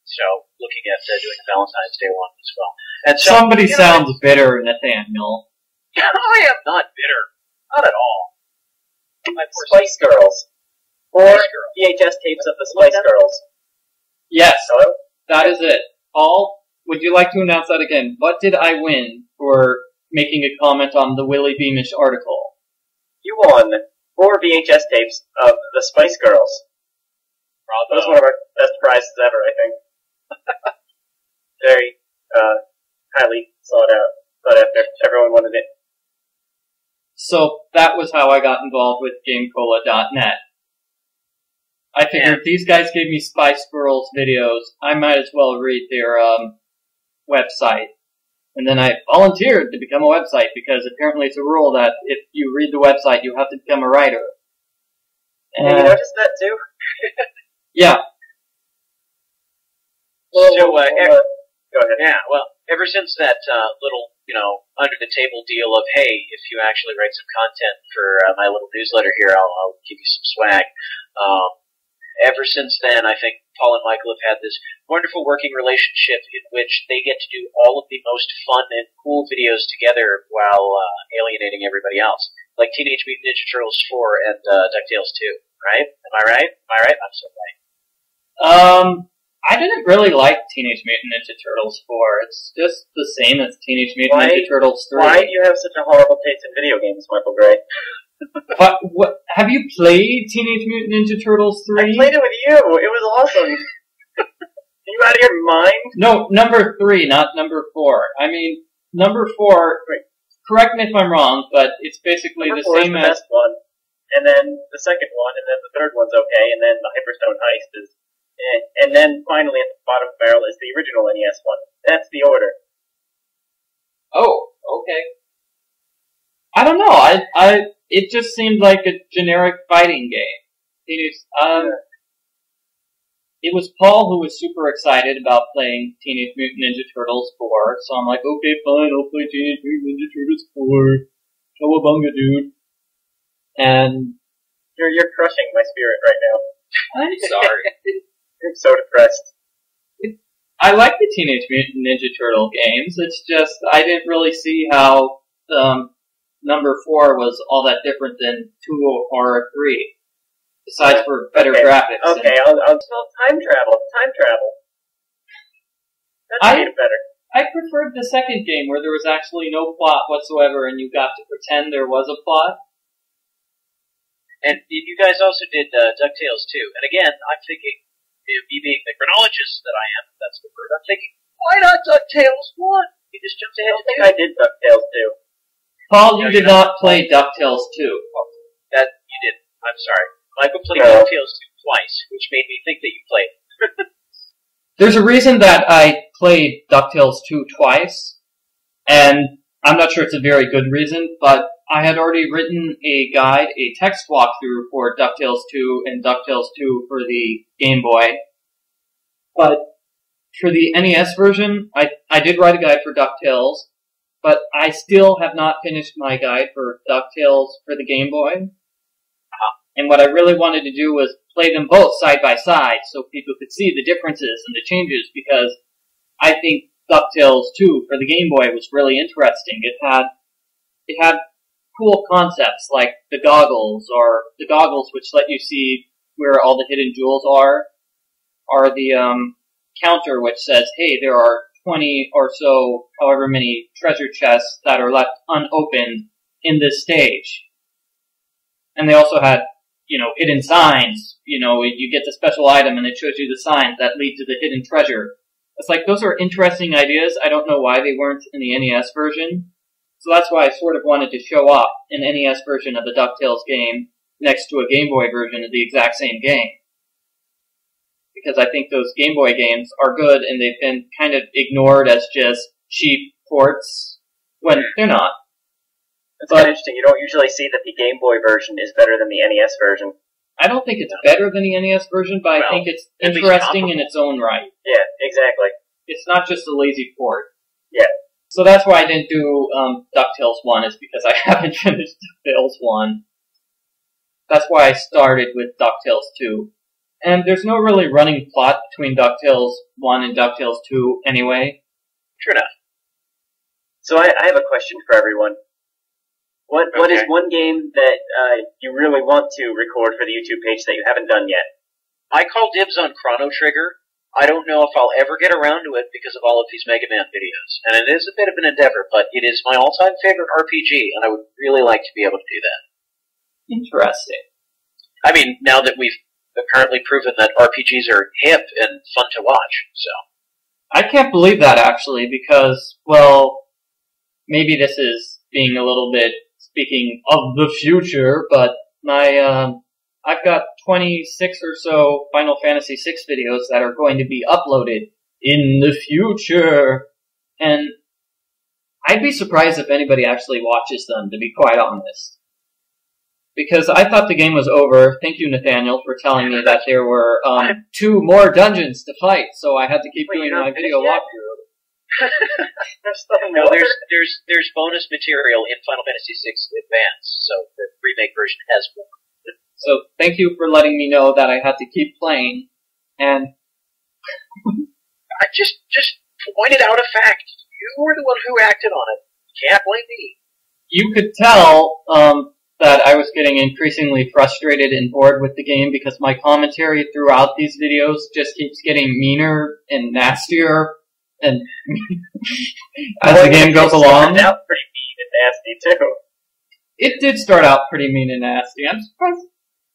Speaker 2: So, looking at doing a Valentine's Day one as well. And so,
Speaker 1: somebody sounds bitter, Nathaniel.
Speaker 2: I am not bitter. Not at all.
Speaker 3: Spice Girls. Or VHS tapes of the Spice Girls.
Speaker 1: Yes.
Speaker 3: Hello?
Speaker 1: That is it. Paul, would you like to announce that again? What did I win for making a comment on the Willy Beamish article?
Speaker 3: You won 4 VHS tapes of the Spice Girls.
Speaker 2: Bravo.
Speaker 3: That was one of our best prizes ever, I think. Very highly sought after. Everyone wanted it.
Speaker 1: So that was how I got involved with GameCola.net. I figured these guys gave me Spice Girls videos. I might as well read their website. And then I volunteered to become a website because apparently it's a rule that if you read the website, you have to become a writer.
Speaker 3: Have you noticed that too?
Speaker 1: Yeah.
Speaker 2: So,
Speaker 3: go ahead.
Speaker 2: yeah, well, ever since that little, under the table deal of, hey, if you actually write some content for my little newsletter here, I'll give you some swag. Ever since then, I think Paul and Michael have had this wonderful working relationship in which they get to do all of the most fun and cool videos together while alienating everybody else. Like Teenage Mutant Ninja Turtles 4 and DuckTales 2, right? Am I right? I'm so right.
Speaker 1: I didn't really like Teenage Mutant Ninja Turtles 4. It's just the same as Teenage Mutant Ninja Turtles 3.
Speaker 3: Why do you have such a horrible taste in video games, Michael Gray?
Speaker 1: What? Have you played Teenage Mutant Ninja Turtles 3?
Speaker 3: I played it with you. It was awesome. Are you out of your mind?
Speaker 1: No, number 3, not number 4. I mean, number 4, correct me if I'm wrong, but it's basically
Speaker 3: number
Speaker 1: the
Speaker 3: 4
Speaker 1: same
Speaker 3: is the
Speaker 1: as...
Speaker 3: best one, and then the second one, and then the third one's okay, and then the Hyperstone Heist is... And then finally at the bottom of the barrel is the original NES one. That's the order.
Speaker 1: Oh, okay. I don't know. It just seemed like a generic fighting game. It was Paul who was super excited about playing Teenage Mutant Ninja Turtles 4, so I'm like, okay, fine, I'll play Teenage Mutant Ninja Turtles 4. Cowabunga, dude. And...
Speaker 3: You're crushing my spirit right now.
Speaker 1: I'm sorry.
Speaker 3: I'm so depressed.
Speaker 1: I like the Teenage Mutant Ninja Turtle games, it's just, I didn't really see how number 4 was all that different than 2 or 3. Besides for better graphics.
Speaker 3: Okay, I'll tell time travel. That made it better.
Speaker 1: I preferred the second game where there was actually no plot whatsoever and you got to pretend there was a plot.
Speaker 2: And you guys also did DuckTales too. And again, I'm thinking, me being the chronologist that I am, if that's the word, I'm thinking, why not DuckTales 1? You just jumped ahead.
Speaker 3: I think I did DuckTales 2.
Speaker 1: Paul, you did not play DuckTales 2.
Speaker 2: That you did. I'm sorry. Michael played DuckTales 2 twice, which made me think that you played it.
Speaker 1: There's a reason that I played DuckTales 2 twice, and I'm not sure it's a very good reason, but I had already written a guide, a text walkthrough for DuckTales 2 and DuckTales 2 for the Game Boy. But for the NES version, I did write a guide for DuckTales, but I still have not finished my guide for DuckTales for the Game Boy. And what I really wanted to do was play them both side by side so people could see the differences and the changes, because I think DuckTales 2 for the Game Boy was really interesting. It had cool concepts like the goggles which let you see where all the hidden jewels are the counter which says, hey, there are 20 or so, however many treasure chests that are left unopened in this stage. And they also had, hidden signs. You get the special item and it shows you the signs that lead to the hidden treasure. It's like, those are interesting ideas. I don't know why they weren't in the NES version. So that's why I sort of wanted to show up an NES version of the DuckTales game next to a Game Boy version of the exact same game. Because I think those Game Boy games are good and they've been kind of ignored as just cheap ports when they're not.
Speaker 3: It's kind of interesting. You don't usually see that the Game Boy version is better than the NES version.
Speaker 1: I don't think it's better than the NES version, but I think it's interesting in its own right.
Speaker 3: Yeah, exactly.
Speaker 1: It's not just a lazy port.
Speaker 3: Yeah.
Speaker 1: So that's why I didn't do DuckTales 1, is because I haven't finished DuckTales 1. That's why I started with DuckTales 2. And there's no really running plot between DuckTales 1 and DuckTales 2 anyway.
Speaker 2: True enough.
Speaker 3: So I have a question for everyone. What is one game that you really want to record for the YouTube page that you haven't done yet?
Speaker 2: I call dibs on Chrono Trigger. I don't know if I'll ever get around to it because of all of these Mega Man videos. And it is a bit of an endeavor, but it is my all-time favorite RPG, and I would really like to be able to do that.
Speaker 1: Interesting.
Speaker 2: I mean, now that we've apparently proven that RPGs are hip and fun to watch, so.
Speaker 1: I can't believe that, actually, because, well, maybe this is being a little bit speaking of the future, but I've got 26 or so Final Fantasy VI videos that are going to be uploaded in the future, and I'd be surprised if anybody actually watches them, to be quite honest. Because I thought the game was over. Thank you, Nathaniel, for telling me that there were 2 more dungeons to fight, so I had to keep doing my video walkthrough.
Speaker 2: No, there's bonus material in Final Fantasy VI Advance, so the remake version has more.
Speaker 1: So thank you for letting me know that I had to keep playing, and
Speaker 2: I just pointed out a fact. You were the one who acted on it. You can't blame me.
Speaker 1: You could tell that I was getting increasingly frustrated and bored with the game because my commentary throughout these videos just keeps getting meaner and nastier, and as the game goes along.
Speaker 3: It started out pretty mean and nasty too.
Speaker 1: It did start out pretty mean and nasty. I'm surprised.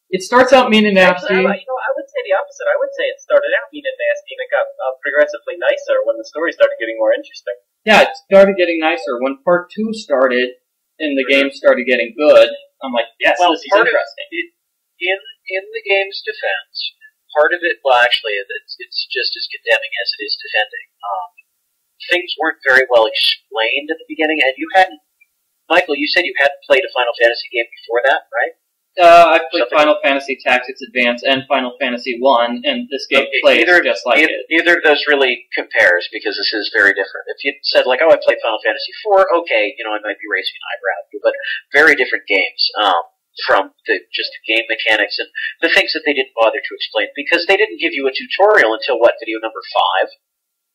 Speaker 1: It starts out mean and nasty.
Speaker 3: Actually, I would say the opposite. I would say it started out mean and nasty, and it got progressively nicer when the story started getting more interesting.
Speaker 1: Yeah, it started getting nicer. When Part 2 started and the game started getting good, I'm like, yes, this is interesting.
Speaker 2: In the game's defense, part of it, well, actually, it's just as condemning as it is defending. Things weren't very well explained at the beginning, and you hadn't, Michael, you said you hadn't played a Final Fantasy game before that, right?
Speaker 1: I've played Final Fantasy Tactics Advance and Final Fantasy 1, and this game plays just like it.
Speaker 2: Neither of those really compares, because this is very different. If you said, like, oh, I played Final Fantasy 4, okay, I might be raising an eyebrow at you, but very different games, from just the game mechanics and the things that they didn't bother to explain, because they didn't give you a tutorial until, video number 5?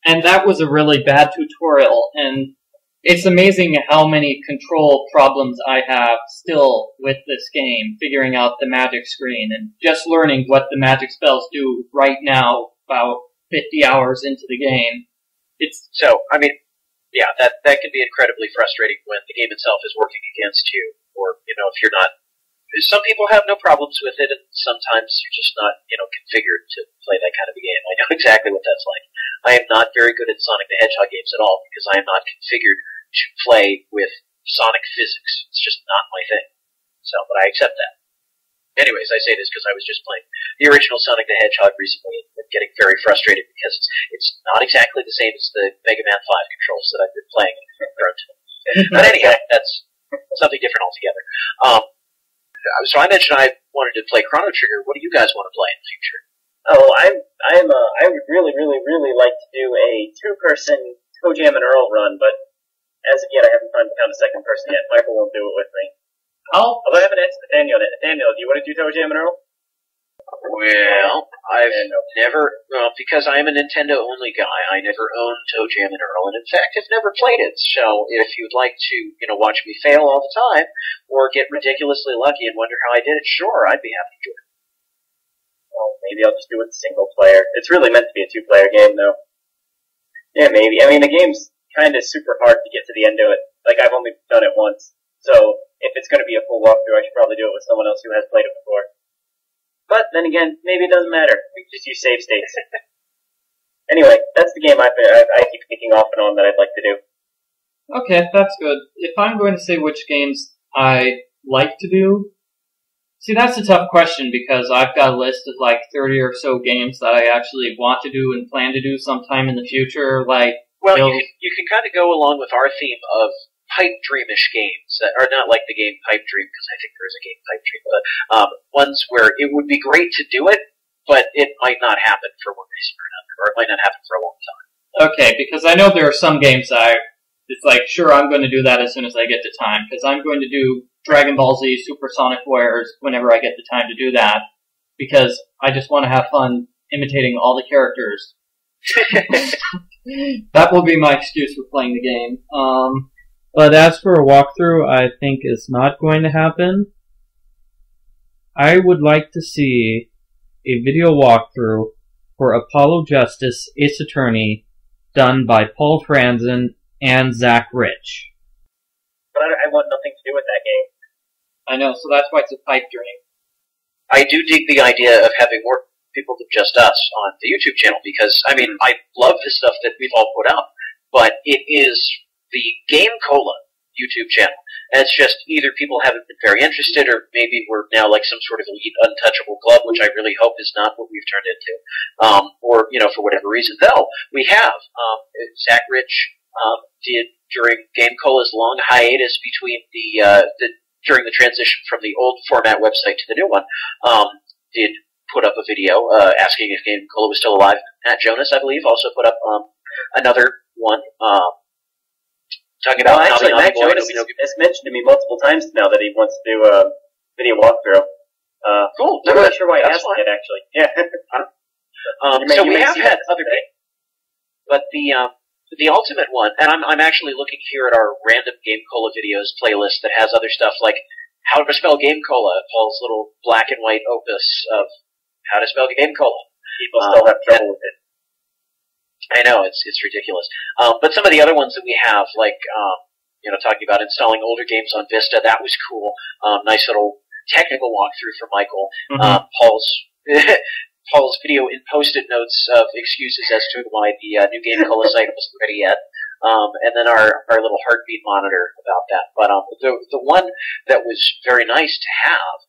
Speaker 1: And that was a really bad tutorial, and it's amazing how many control problems I have still with this game, figuring out the magic screen, and just learning what the magic spells do right now, about 50 hours into the game.
Speaker 2: That can be incredibly frustrating when the game itself is working against you, or, if you're not. Some people have no problems with it, and sometimes you're just not, configured to play that kind of a game. I know exactly what that's like. I am not very good at Sonic the Hedgehog games at all, because I am not configured to play with Sonic physics. It's just not my thing. So, but I accept that. Anyways, I say this because I was just playing the original Sonic the Hedgehog recently and getting very frustrated because it's not exactly the same as the Mega Man 5 controls that I've been playing in But anyhow, that's something different altogether. So I mentioned I wanted to play Chrono Trigger. What do you guys want to play in the future?
Speaker 3: Oh, I would really, really, really like to do a 2-person Toe Jam and Earl run, but as of yet, I haven't found a second person yet. Michael won't do it with me. Although I haven't asked Nathaniel. Nathaniel, do you want to do Toe Jam and Earl?
Speaker 2: Well, because I am a Nintendo-only guy, I never owned Toe Jam and Earl, and in fact, I've never played it. So if you'd like to, watch me fail all the time, or get ridiculously lucky and wonder how I did it, sure, I'd be happy to do it.
Speaker 3: Well, maybe I'll just do it single player. It's really meant to be a 2-player game, though. Yeah, maybe. I mean, the game's kind of super hard to get to the end of it. Like, I've only done it once. So, if it's going to be a full walkthrough, I should probably do it with someone else who has played it before. But, then again, maybe it doesn't matter. We can just use save states. Anyway, that's the game I keep thinking off and on that I'd like to do.
Speaker 1: Okay, that's good. If I'm going to say which games I like to do, see, that's a tough question because I've got a list of like 30 or so games that I actually want to do and plan to do sometime in the future, like...
Speaker 2: Well, you can kind of go along with our theme of pipe dreamish games that are not like the game Pipe Dream, because I think there is a game Pipe Dream, but ones where it would be great to do it, but it might not happen for one reason or another, or it might not happen for a long time.
Speaker 1: Okay, because I know there are some games that it's like, sure, I'm going to do that as soon as I get the time, because I'm going to do Dragon Ball Z Supersonic Warriors whenever I get the time to do that, because I just want to have fun imitating all the characters. That will be my excuse for playing the game. But as for a walkthrough, I think is not going to happen. I would like to see a video walkthrough for Apollo Justice Ace Attorney done by Paul Franzen and Zach Rich.
Speaker 3: But I want nothing to do with that game.
Speaker 1: I know, so that's why it's a pipe dream.
Speaker 2: I do dig the idea of having more people than just us on the YouTube channel, because, I mean, I love the stuff that we've all put out, but it is the GameCola YouTube channel. And it's just either people haven't been very interested, or maybe we're now like some sort of elite untouchable club, which I really hope is not what we've turned into. Or, for whatever reason. Though, we have. Zach Rich did, during GameCola's long hiatus between the during the transition from the old format website to the new one, did put up a video asking if GameCola was still alive. Matt Jonas, I believe, also put up another one talking about
Speaker 3: actually, Matt Jonas has mentioned to me multiple times now that he wants to do a video walkthrough.
Speaker 2: Cool.
Speaker 3: I'm not sure why I asked it, actually. Yeah.
Speaker 2: So we have had other games, but the ultimate one, and I'm actually looking here at our random GameCola videos playlist that has other stuff like how to spell GameCola, Paul's little black and white opus of how to spell GameCola.
Speaker 3: People still have trouble with it.
Speaker 2: I know, it's ridiculous. But some of the other ones that we have, like, talking about installing older games on Vista, that was cool. Nice little technical walkthrough for Michael.
Speaker 1: Mm-hmm.
Speaker 2: Paul's video in Post-it notes of excuses as to why the new GameCola site wasn't ready yet. And then our little heartbeat monitor about that. But the one that was very nice to have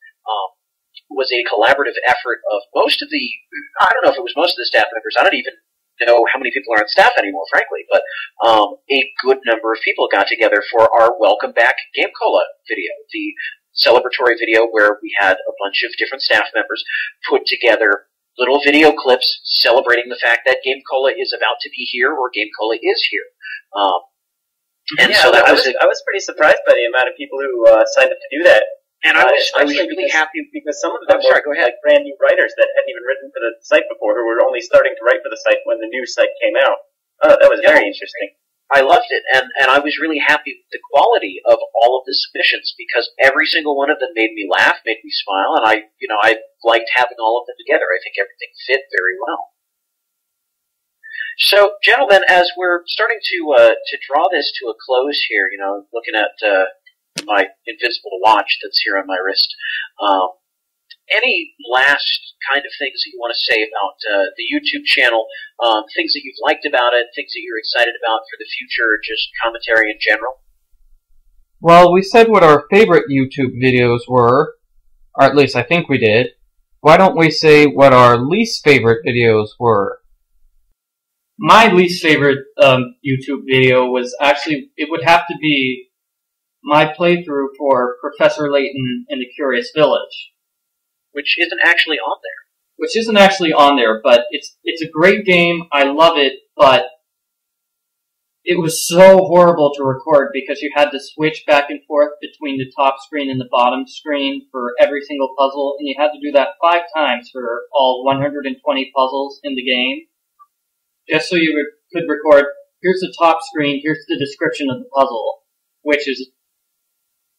Speaker 2: was a collaborative effort of most of the, I don't know if it was most of the staff members, I don't even know how many people are on staff anymore, frankly, but a good number of people got together for our Welcome Back GameCola video, the celebratory video where we had a bunch of different staff members put together little video clips celebrating the fact that GameCola is about to be here or GameCola is here.
Speaker 3: So that I was pretty surprised by the amount of people who signed up to do that.
Speaker 2: And I was really happy
Speaker 3: because some of them were like brand new writers that hadn't even written for the site before, who were only starting to write for the site when the new site came out. That was very interesting.
Speaker 2: I loved it, and I was really happy with the quality of all of the submissions because every single one of them made me laugh, made me smile, and I liked having all of them together. I think everything fit very well. So, gentlemen, as we're starting to draw this to a close here, looking at my invisible watch that's here on my wrist, any last kind of things that you want to say about the YouTube channel, things that you've liked about it, things that you're excited about for the future, just commentary in general?
Speaker 1: Well, we said what our favorite YouTube videos were, or at least I think we did. Why don't we say what our least favorite videos were? My least favorite YouTube video was actually, it would have to be my playthrough for Professor Layton in the Curious Village.
Speaker 2: Which isn't actually on there.
Speaker 1: But it's a great game, I love it, but it was so horrible to record because you had to switch back and forth between the top screen and the bottom screen for every single puzzle, and you had to do that 5 times for all 120 puzzles in the game. Just so you could record, here's the top screen, here's the description of the puzzle, which is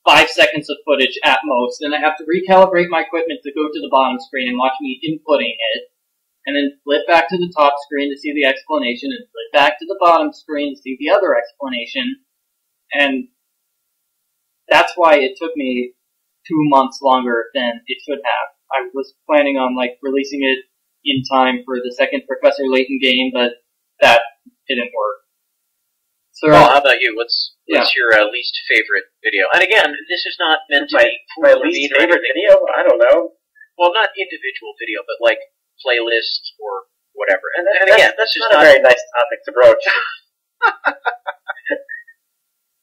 Speaker 1: 5 seconds of footage at most, and I have to recalibrate my equipment to go to the bottom screen and watch me inputting it, and then flip back to the top screen to see the explanation, and flip back to the bottom screen to see the other explanation, and that's why it took me 2 months longer than it should have. I was planning on, releasing it in time for the second Professor Layton game, but that didn't work. So,
Speaker 2: well, how about you? What's your least favorite video? And again, this is not meant to be
Speaker 3: my least favorite video. I don't know.
Speaker 2: Well, not individual video, but playlist or whatever. And again, that's just
Speaker 3: not a very nice topic to broach.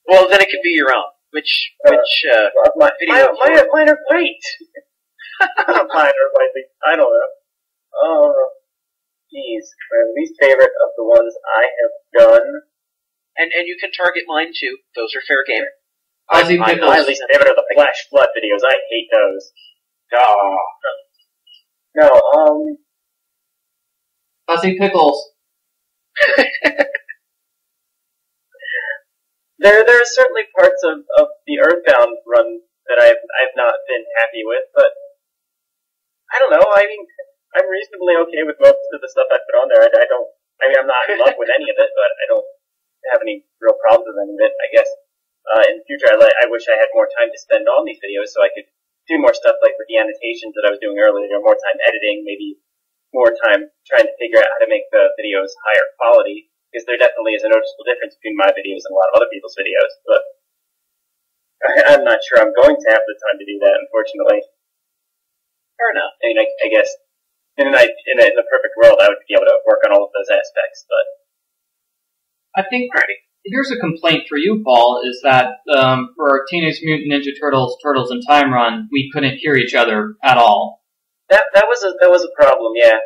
Speaker 2: Well, then it can be your own. Which video?
Speaker 3: Mine are great. Mine are great. I don't know. Geez, my least favorite of the ones I have done.
Speaker 2: And you can target mine too. Those are fair game.
Speaker 3: My least favorite are the Flash Flood videos. I hate those. No,
Speaker 1: Fuzzy Pickles.
Speaker 3: There are certainly parts of the Earthbound run that I've not been happy with, but I don't know. I mean, I'm reasonably okay with most of the stuff I put on there. I'm not in love with any of it, but I don't have any real problems with any of it. I guess in the future, I wish I had more time to spend on these videos so I could do more stuff like with the annotations that I was doing earlier, more time editing, maybe more time trying to figure out how to make the videos higher quality, because there definitely is a noticeable difference between my videos and a lot of other people's videos, but I'm not sure I'm going to have the time to do that, unfortunately.
Speaker 2: Fair enough.
Speaker 3: I mean, I guess in the perfect world, I would be able to work on all of those aspects, but
Speaker 1: I think here's a complaint for you, Paul, is that for our Teenage Mutant Ninja Turtles, Turtles in Time run, we couldn't hear each other at all.
Speaker 3: That was a problem, yeah.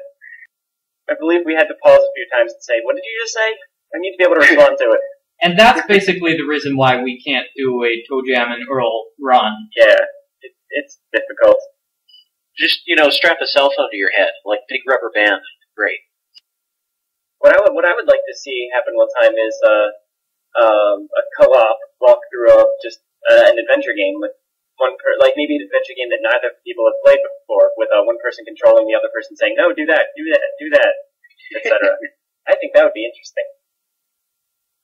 Speaker 3: I believe we had to pause a few times and say, "What did you just say?" I need to be able to respond to it.
Speaker 1: And that's basically the reason why we can't do a Toe Jam and Earl run.
Speaker 3: Yeah, it's difficult.
Speaker 2: Just, strap a cell phone to your head, like big rubber band. Great.
Speaker 3: What I would like to see happen one time is a co-op walkthrough of just an adventure game with maybe an adventure game that neither people have played before, with one person controlling the other person saying, "No, do that, etc." I think that would be interesting.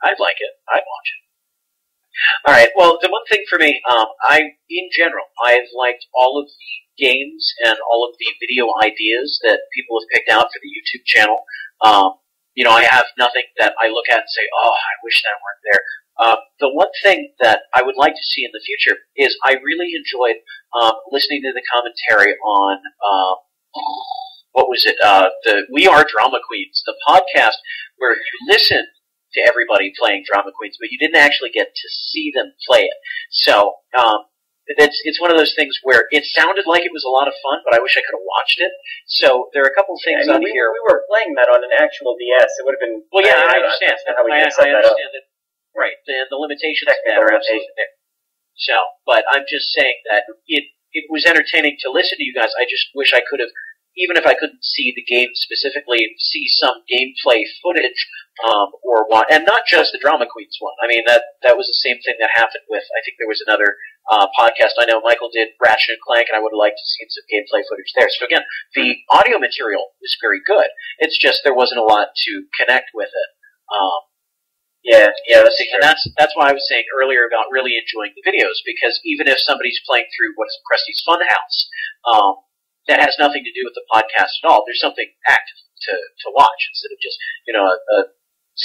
Speaker 2: I'd like it. I'd watch it. All right. Well, the one thing for me, in general, I've liked all of the games and all of the video ideas that people have picked out for the YouTube channel. I have nothing that I look at and say, "Oh, I wish that weren't there." The one thing that I would like to see in the future is I really enjoyed listening to the commentary on what was it? The We Are Drama Queens, the podcast where you listen to everybody playing Drama Queens, but you didn't actually get to see them play it. So it's one of those things where it sounded like it was a lot of fun, but I wish I could have watched it. So there are a couple of things on here.
Speaker 3: We were playing that on an actual DS. It would have been.
Speaker 2: Well, yeah, I understand.
Speaker 3: How we
Speaker 2: I
Speaker 3: set that
Speaker 2: understand
Speaker 3: up.
Speaker 2: that. Right, the limitations of that are absolutely there. So, but I'm just saying that it was entertaining to listen to you guys. I just wish I could have, even if I couldn't see the game specifically, see some gameplay footage, or what, and not just the Drama Queens one. I mean, that was the same thing that happened with, I think there was another podcast. I know Michael did Ratchet and Clank, and I would have liked to see some gameplay footage there. So again, the audio material was very good. It's just there wasn't a lot to connect with it.
Speaker 3: Yeah,
Speaker 2: and that's why I was saying earlier about really enjoying the videos, because even if somebody's playing through what is Krusty's Funhouse, that has nothing to do with the podcast at all. There's something active to watch instead of just a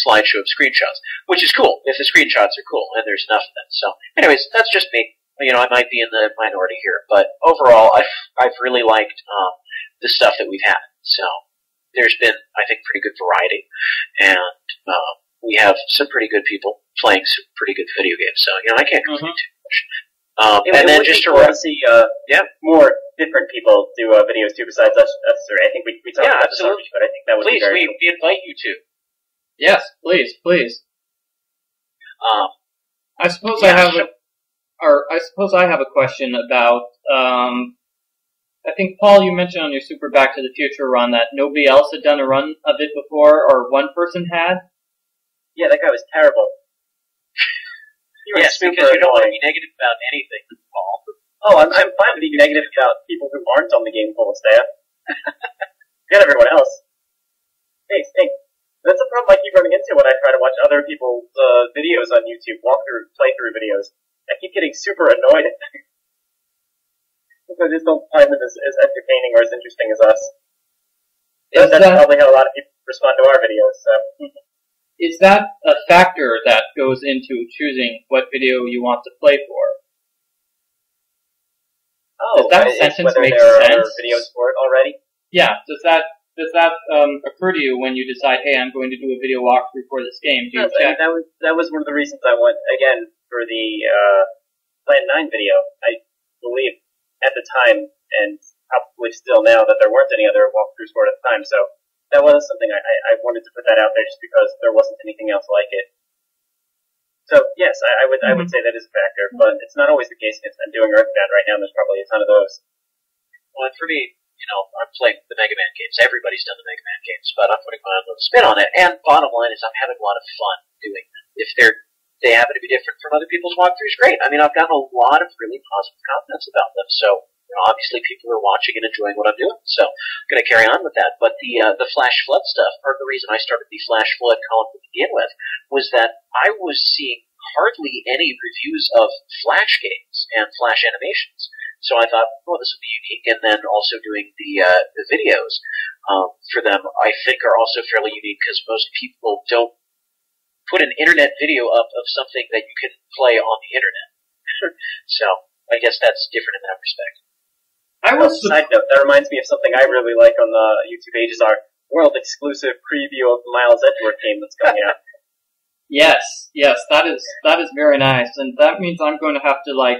Speaker 2: slideshow of screenshots, which is cool if the screenshots are cool and there's enough of them. So, anyways, that's just me. I might be in the minority here, but overall, I've really liked the stuff that we've had. So, there's been, I think, pretty good variety, and we have some pretty good people playing some pretty good video games, so I can't complain too much. And then just to
Speaker 3: see more different people do videos too besides us. I think we talked about
Speaker 2: absolutely.
Speaker 3: This already, but I think that would be very cool.
Speaker 2: We invite you to.
Speaker 1: Yes, please. I suppose I have a question about. I think, Paul, you mentioned on your Super Back to the Future run that nobody else had done a run of it before, or one person had.
Speaker 3: Yeah, that guy was terrible.
Speaker 2: Yes, because you don't want to be negative about anything, Paul.
Speaker 3: Oh, I'm fine with being negative about people who aren't on the GameCola staff. Forget everyone else. Hey, that's a problem I keep running into when I try to watch other people's videos on YouTube, playthrough videos. I keep getting super annoyed at them. Because I just don't find them as entertaining or as interesting as us. That's probably how a lot of people respond to our videos, so...
Speaker 1: Is that a factor that goes into choosing what video you want to play for?
Speaker 3: Oh,
Speaker 1: does that sentence make sense?
Speaker 3: There are videos for it already?
Speaker 1: Yeah. Does that occur to you when you decide, hey, I'm going to do a video walkthrough for this game? Do you check?
Speaker 3: That was one of the reasons I went again for the Plan 9 video. I believe at the time, and probably still now, that there weren't any other walkthroughs for it at the time. So. That was something I wanted to put that out there just because there wasn't anything else like it. So, yes, I would say that is a factor, but it's not always the case. I'm doing Earthbound right now, and there's probably a ton of those.
Speaker 2: Well, and for me, I'm playing the Mega Man games. Everybody's done the Mega Man games, but I'm putting my own little spin on it, and bottom line is I'm having a lot of fun doing them. If they happen to be different from other people's walkthroughs, great. I mean, I've gotten a lot of really positive comments about them, so... obviously, people are watching and enjoying what I'm doing, so I'm going to carry on with that. But the Flash Flood stuff, part of the reason I started the Flash Flood column to begin with, was that I was seeing hardly any reviews of Flash games and Flash animations. So I thought, well, this would be unique. And then also doing the videos for them, I think, are also fairly unique because most people don't put an internet video up of something that you can play on the internet. So I guess that's different in that respect.
Speaker 3: Side note, that reminds me of something I really like on the YouTube pages, our world exclusive preview of the Miles Edgeworth game that's coming out.
Speaker 1: Yes, that is very nice, and that means I'm going to have to like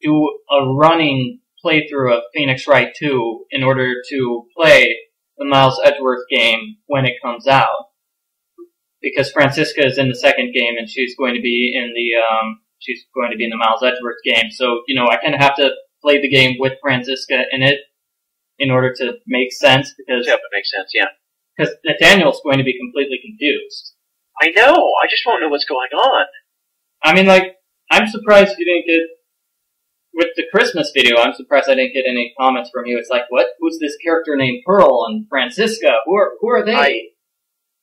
Speaker 1: do a running playthrough of Phoenix Wright 2 in order to play the Miles Edgeworth game when it comes out. Because Franziska is in the second game and she's going to be in the Miles Edgeworth game. So, I kind of have to play the game with Franziska in it in order to make sense because
Speaker 2: it makes sense, yeah.
Speaker 1: Because Nathaniel's going to be completely confused.
Speaker 2: I know. I just won't know what's going on.
Speaker 1: I mean, like, I'm surprised you didn't get with the Christmas video. I'm surprised I didn't get any comments from you. It's like, what? Who's this character named Pearl and Franziska? Who are they?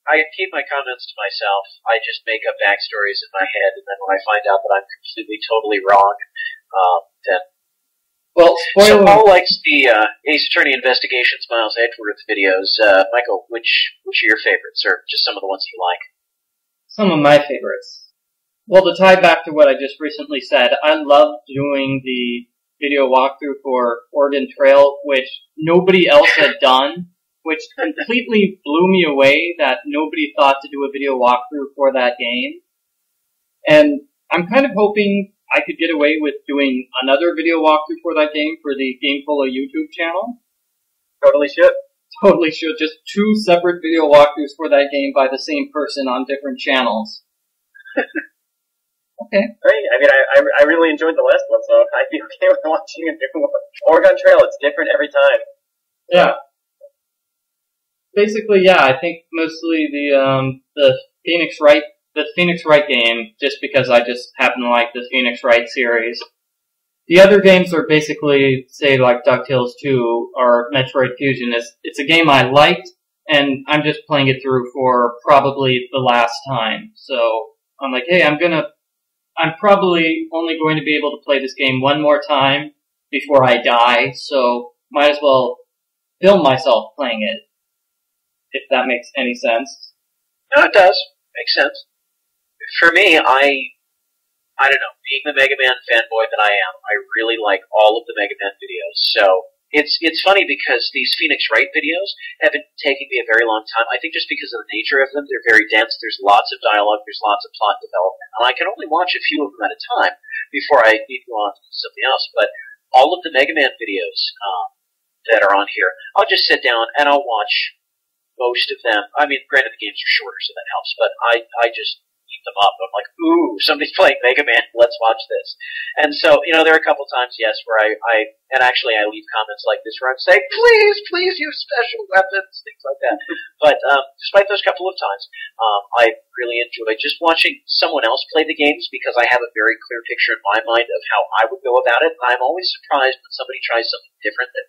Speaker 2: I keep my comments to myself. I just make up backstories in my head, and then when I find out that I'm completely, totally wrong, then...
Speaker 1: Well, spoiler...
Speaker 2: So Paul likes the Ace Attorney Investigations Miles Edgeworth videos. Michael, which are your favorites, or just some of the ones you like?
Speaker 1: Some of my favorites. Well, to tie back to what I just recently said, I love doing the video walkthrough for Oregon Trail, which nobody else had done. Which completely blew me away that nobody thought to do a video walkthrough for that game. And I'm kind of hoping I could get away with doing another video walkthrough for that game for the GameCola YouTube channel.
Speaker 3: Totally should.
Speaker 1: Totally should. Just 2 separate video walkthroughs for that game by the same person on different channels. Okay.
Speaker 3: Great. I mean, I really enjoyed the last one, so I'd be okay with watching a new one. Oregon Trail, it's different every time.
Speaker 1: Yeah. Basically, yeah, I think mostly the Phoenix Wright game, just because I just happen to like the Phoenix Wright series. The other games are basically, say, like DuckTales 2 or Metroid Fusion. It's a game I liked, and I'm just playing it through for probably the last time. So I'm like, hey, I'm probably only going to be able to play this game one more time before I die, so might as well film myself playing it. If that makes any sense.
Speaker 2: No, it does. Makes sense. For me, I don't know, being the Mega Man fanboy that I am, I really like all of the Mega Man videos. So it's funny because these Phoenix Wright videos have been taking me a very long time. I think just because of the nature of them, they're very dense. There's lots of dialogue. There's lots of plot development. And I can only watch a few of them at a time before I need to go on to something else. But all of the Mega Man videos that are on here, I'll just sit down and I'll watch most of them. I mean, granted, the games are shorter, so that helps, but I just eat them up. I'm like, ooh, somebody's playing Mega Man, let's watch this. And so, there are a couple times, yes, where I leave comments like this where I'm saying, please use special weapons, things like that. But despite those couple of times, I really enjoy just watching someone else play the games because I have a very clear picture in my mind of how I would go about it. I'm always surprised when somebody tries something different than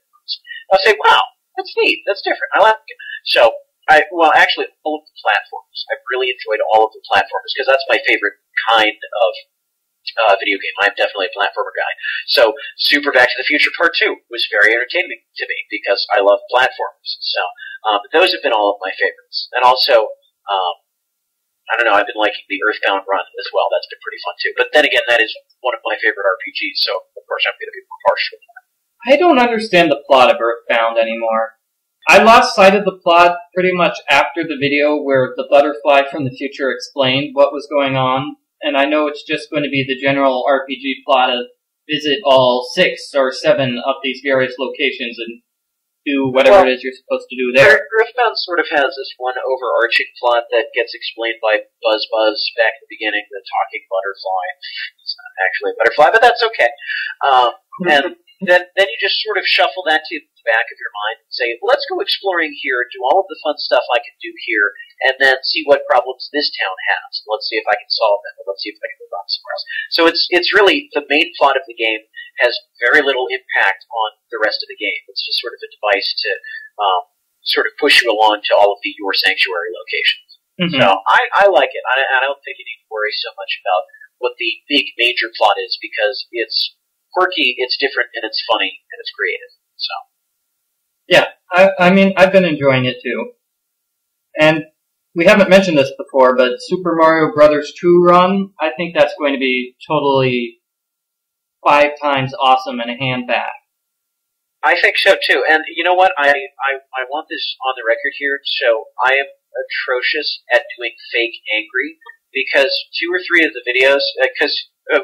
Speaker 2: I'll say, wow, that's neat, that's different, I like it. So, actually, all of the platformers. I've really enjoyed all of the platformers because that's my favorite kind of video game. I'm definitely a platformer guy. So, Super Back to the Future Part 2 was very entertaining to me because I love platformers. So, those have been all of my favorites. And also, I don't know, I've been liking the Earthbound run as well. That's been pretty fun too. But then again, that is one of my favorite RPGs, so of course I'm going to be more partial to that.
Speaker 1: I don't understand the plot of Earthbound anymore. I lost sight of the plot pretty much after the video where the butterfly from the future explained what was going on, and I know it's just going to be the general RPG plot of visit all 6 or 7 of these various locations and do whatever it is you're supposed to do there.
Speaker 2: Earthbound sort of has this one overarching plot that gets explained by Buzz back at the beginning, the talking butterfly. It's not actually a butterfly, but that's okay. And then you just sort of shuffle that to the back of your mind and say, well, let's go exploring here, do all of the fun stuff I can do here, and then see what problems this town has. Let's see if I can solve them, or let's see if I can move on somewhere else. So it's really, the main plot of the game has very little impact on the rest of the game. It's just sort of a device to sort of push you along to all of your sanctuary locations. Mm-hmm. So I like it. I don't think you need to worry so much about what the big major plot is because it's quirky, it's different, and it's funny, and it's creative. So,
Speaker 1: yeah, I mean, I've been enjoying it too. And we haven't mentioned this before, but Super Mario Bros. 2 run, I think that's going to be totally 5 times awesome and a hand back.
Speaker 2: I think so too. And you know what? I want this on the record here. So I am atrocious at doing fake angry because 2 or 3 of the videos, because,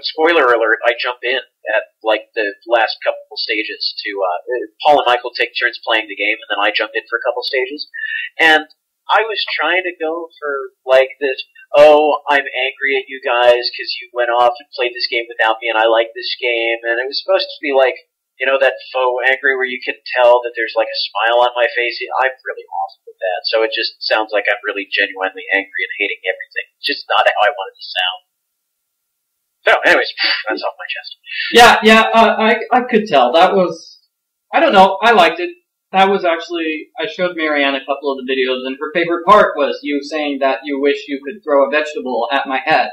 Speaker 2: spoiler alert, I jump in at, like, the last couple stages to, Paul and Michael take turns playing the game, and then I jump in for a couple stages. And I was trying to go for, like, this, oh, I'm angry at you guys because you went off and played this game without me and I like this game. And it was supposed to be like, you know, that faux angry where you can tell that there's, like, a smile on my face. I'm really awful with that. So it just sounds like I'm really genuinely angry and hating everything. It's just not how I wanted to sound. So, anyways, that's off my chest.
Speaker 1: Yeah, I could tell. That was, I don't know, I liked it. That was actually, I showed Marianne a couple of the videos, and her favorite part was you saying that you wish you could throw a vegetable at my head.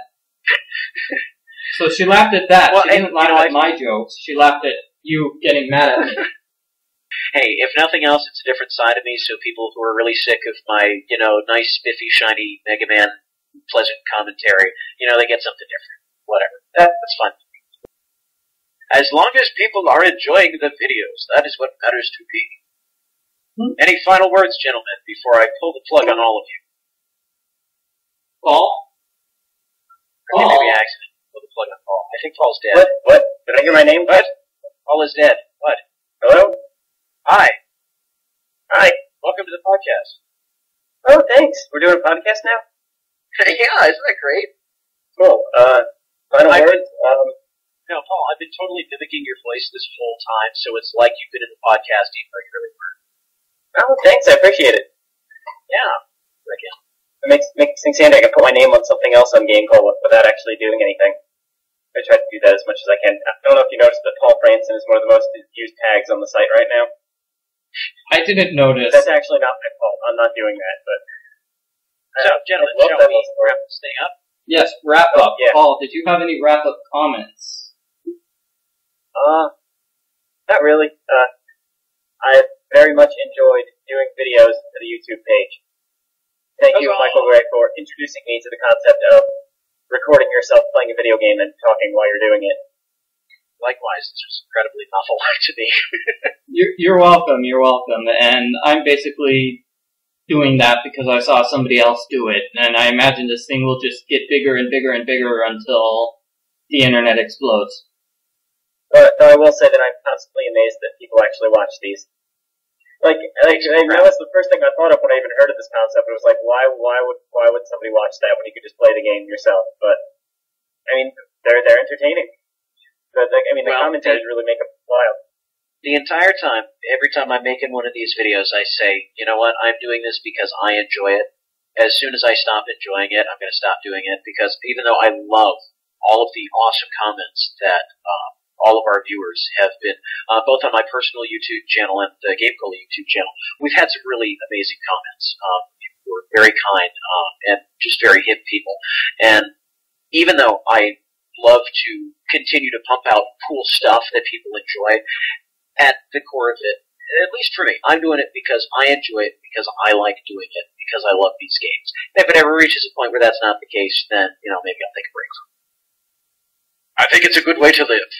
Speaker 1: So she laughed at that. Well, she didn't laugh at my jokes. She laughed at you getting mad at me.
Speaker 2: Hey, if nothing else, it's a different side of me, so people who are really sick of my, you know, nice, spiffy, shiny Mega Man pleasant commentary, you know, they get something different. Whatever. That's fun. As long as people are enjoying the videos, that is what matters to me. Any final words, gentlemen, before I pull the plug on all of you?
Speaker 1: Paul?
Speaker 2: Okay, maybe I accidentally pull the plug on Paul. I think Paul's dead.
Speaker 3: What? Did I hear my name?
Speaker 2: What? Paul is dead. What?
Speaker 3: Hello?
Speaker 2: Hi.
Speaker 3: Hi.
Speaker 2: Welcome to the podcast.
Speaker 3: Oh, thanks. We're doing a podcast now?
Speaker 2: Yeah, isn't that great?
Speaker 3: Cool. Final words?
Speaker 2: No, Paul, I've been totally mimicking your voice this whole time, so it's like you've been in the podcast even though you really weren't.
Speaker 3: Oh, thanks. I appreciate it.
Speaker 2: Yeah.
Speaker 3: It makes things handy. I can put my name on something else on GameCola without actually doing anything. I try to do that as much as I can. I don't know if you noticed, but Paul Franzen is one of the most used tags on the site right now.
Speaker 1: I didn't notice.
Speaker 3: That's actually not my fault. I'm not doing that, but...
Speaker 2: So, gentlemen, shall we wrap this thing up?
Speaker 1: Yes, wrap up.
Speaker 3: Yeah.
Speaker 1: Paul, did you have any wrap-up comments?
Speaker 3: Not really. I very much enjoyed doing videos for the YouTube page. Thank you, Michael Gray, for introducing me to the concept of recording yourself playing a video game and talking while you're doing it.
Speaker 2: Likewise, it's just incredibly novel to me.
Speaker 1: You're welcome, and I'm basically doing that because I saw somebody else do it, and I imagine this thing will just get bigger and bigger and bigger until the internet explodes.
Speaker 3: But I will say that I'm constantly amazed that people actually watch these. Like I realized the first thing I thought of when I even heard of this concept was like, why would somebody watch that when you could just play the game yourself? But I mean, they're entertaining. But the commentaries really make them wild.
Speaker 2: The entire time, every time I'm making one of these videos, I say, you know what, I'm doing this because I enjoy it. As soon as I stop enjoying it, I'm going to stop doing it, because even though I love all of the awesome comments that all of our viewers have been, both on my personal YouTube channel and the GameCola YouTube channel, we've had some really amazing comments. People were very kind and just very hip people. And even though I love to continue to pump out cool stuff that people enjoy, at the core of it, at least for me, I'm doing it because I enjoy it, because I like doing it, because I love these games. If it ever reaches a point where that's not the case, then, you know, maybe I'll take a break from it. I think it's a good way to live.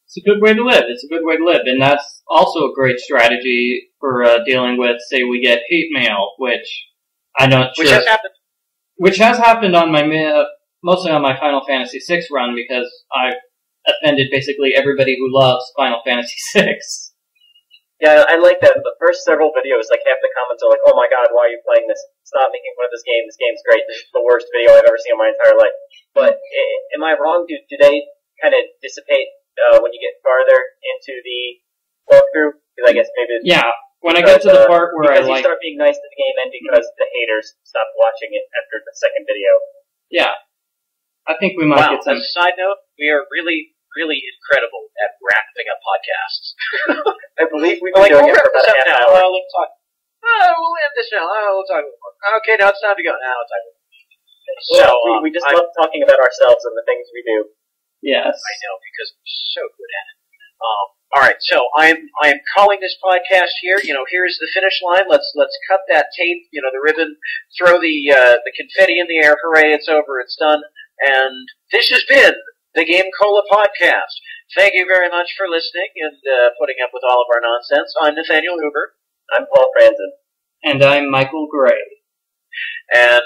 Speaker 1: It's a good way to live. It's a good way to live, and that's also a great strategy for dealing with, say, we get hate mail, which I'm not sure. Which has happened on my mostly on my Final Fantasy VI run, because I've offended basically everybody who loves Final Fantasy VI.
Speaker 3: Yeah, I like that. The first several videos, like, half the comments are like, oh my god, why are you playing this? Stop making fun of this game. This game's great. This is the worst video I've ever seen in my entire life. But am I wrong? Do they kind of dissipate when you get farther into the walkthrough? Because I guess maybe...
Speaker 1: Yeah, when I get to the part where
Speaker 3: because you start being nice to the game and because the haters stop watching it after the second video.
Speaker 1: Yeah. I think we might get some...
Speaker 2: As a side note, we are really incredible at wrapping up podcasts.
Speaker 3: I believe we've been doing it for about a half hour.
Speaker 2: We'll talk. We'll end this now. We'll talk more. Okay, now it's time to go. Now it's time to go.
Speaker 3: So, we just love talking about ourselves and the things we do.
Speaker 1: Yes.
Speaker 2: I know, because we're so good at it. Alright, so I am calling this podcast here. You know, here's the finish line. Let's cut that tape, you know, the ribbon, throw the confetti in the air. Hooray, it's over, it's done. And this has been the GameCola podcast. Thank you very much for listening and putting up with all of our nonsense. I'm Nathaniel Hoover.
Speaker 3: I'm Paul Franzen.
Speaker 1: And I'm Michael Gray.
Speaker 2: And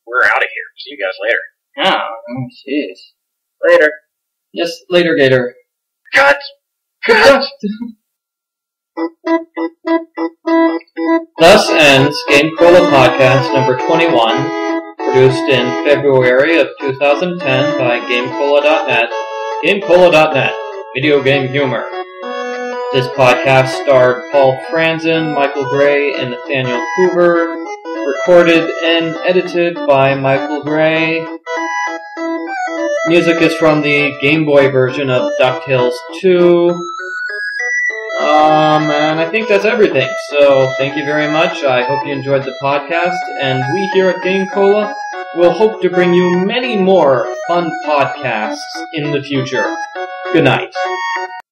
Speaker 2: we're out of here. See you guys later.
Speaker 1: Yeah. Oh, jeez.
Speaker 3: Later.
Speaker 1: Yes, later, Gator.
Speaker 2: Cut!
Speaker 1: Thus ends GameCola Podcast number 21, produced in February of 2010 by GameCola.net. GameCola.net, video game humor. This podcast starred Paul Franzen, Michael Gray, and Nathaniel Hoover. Recorded and edited by Michael Gray. Music is from the Game Boy version of DuckTales 2. And I think that's everything. So, thank you very much. I hope you enjoyed the podcast. And we here at GameCola will hope to bring you many more fun podcasts in the future. Good night.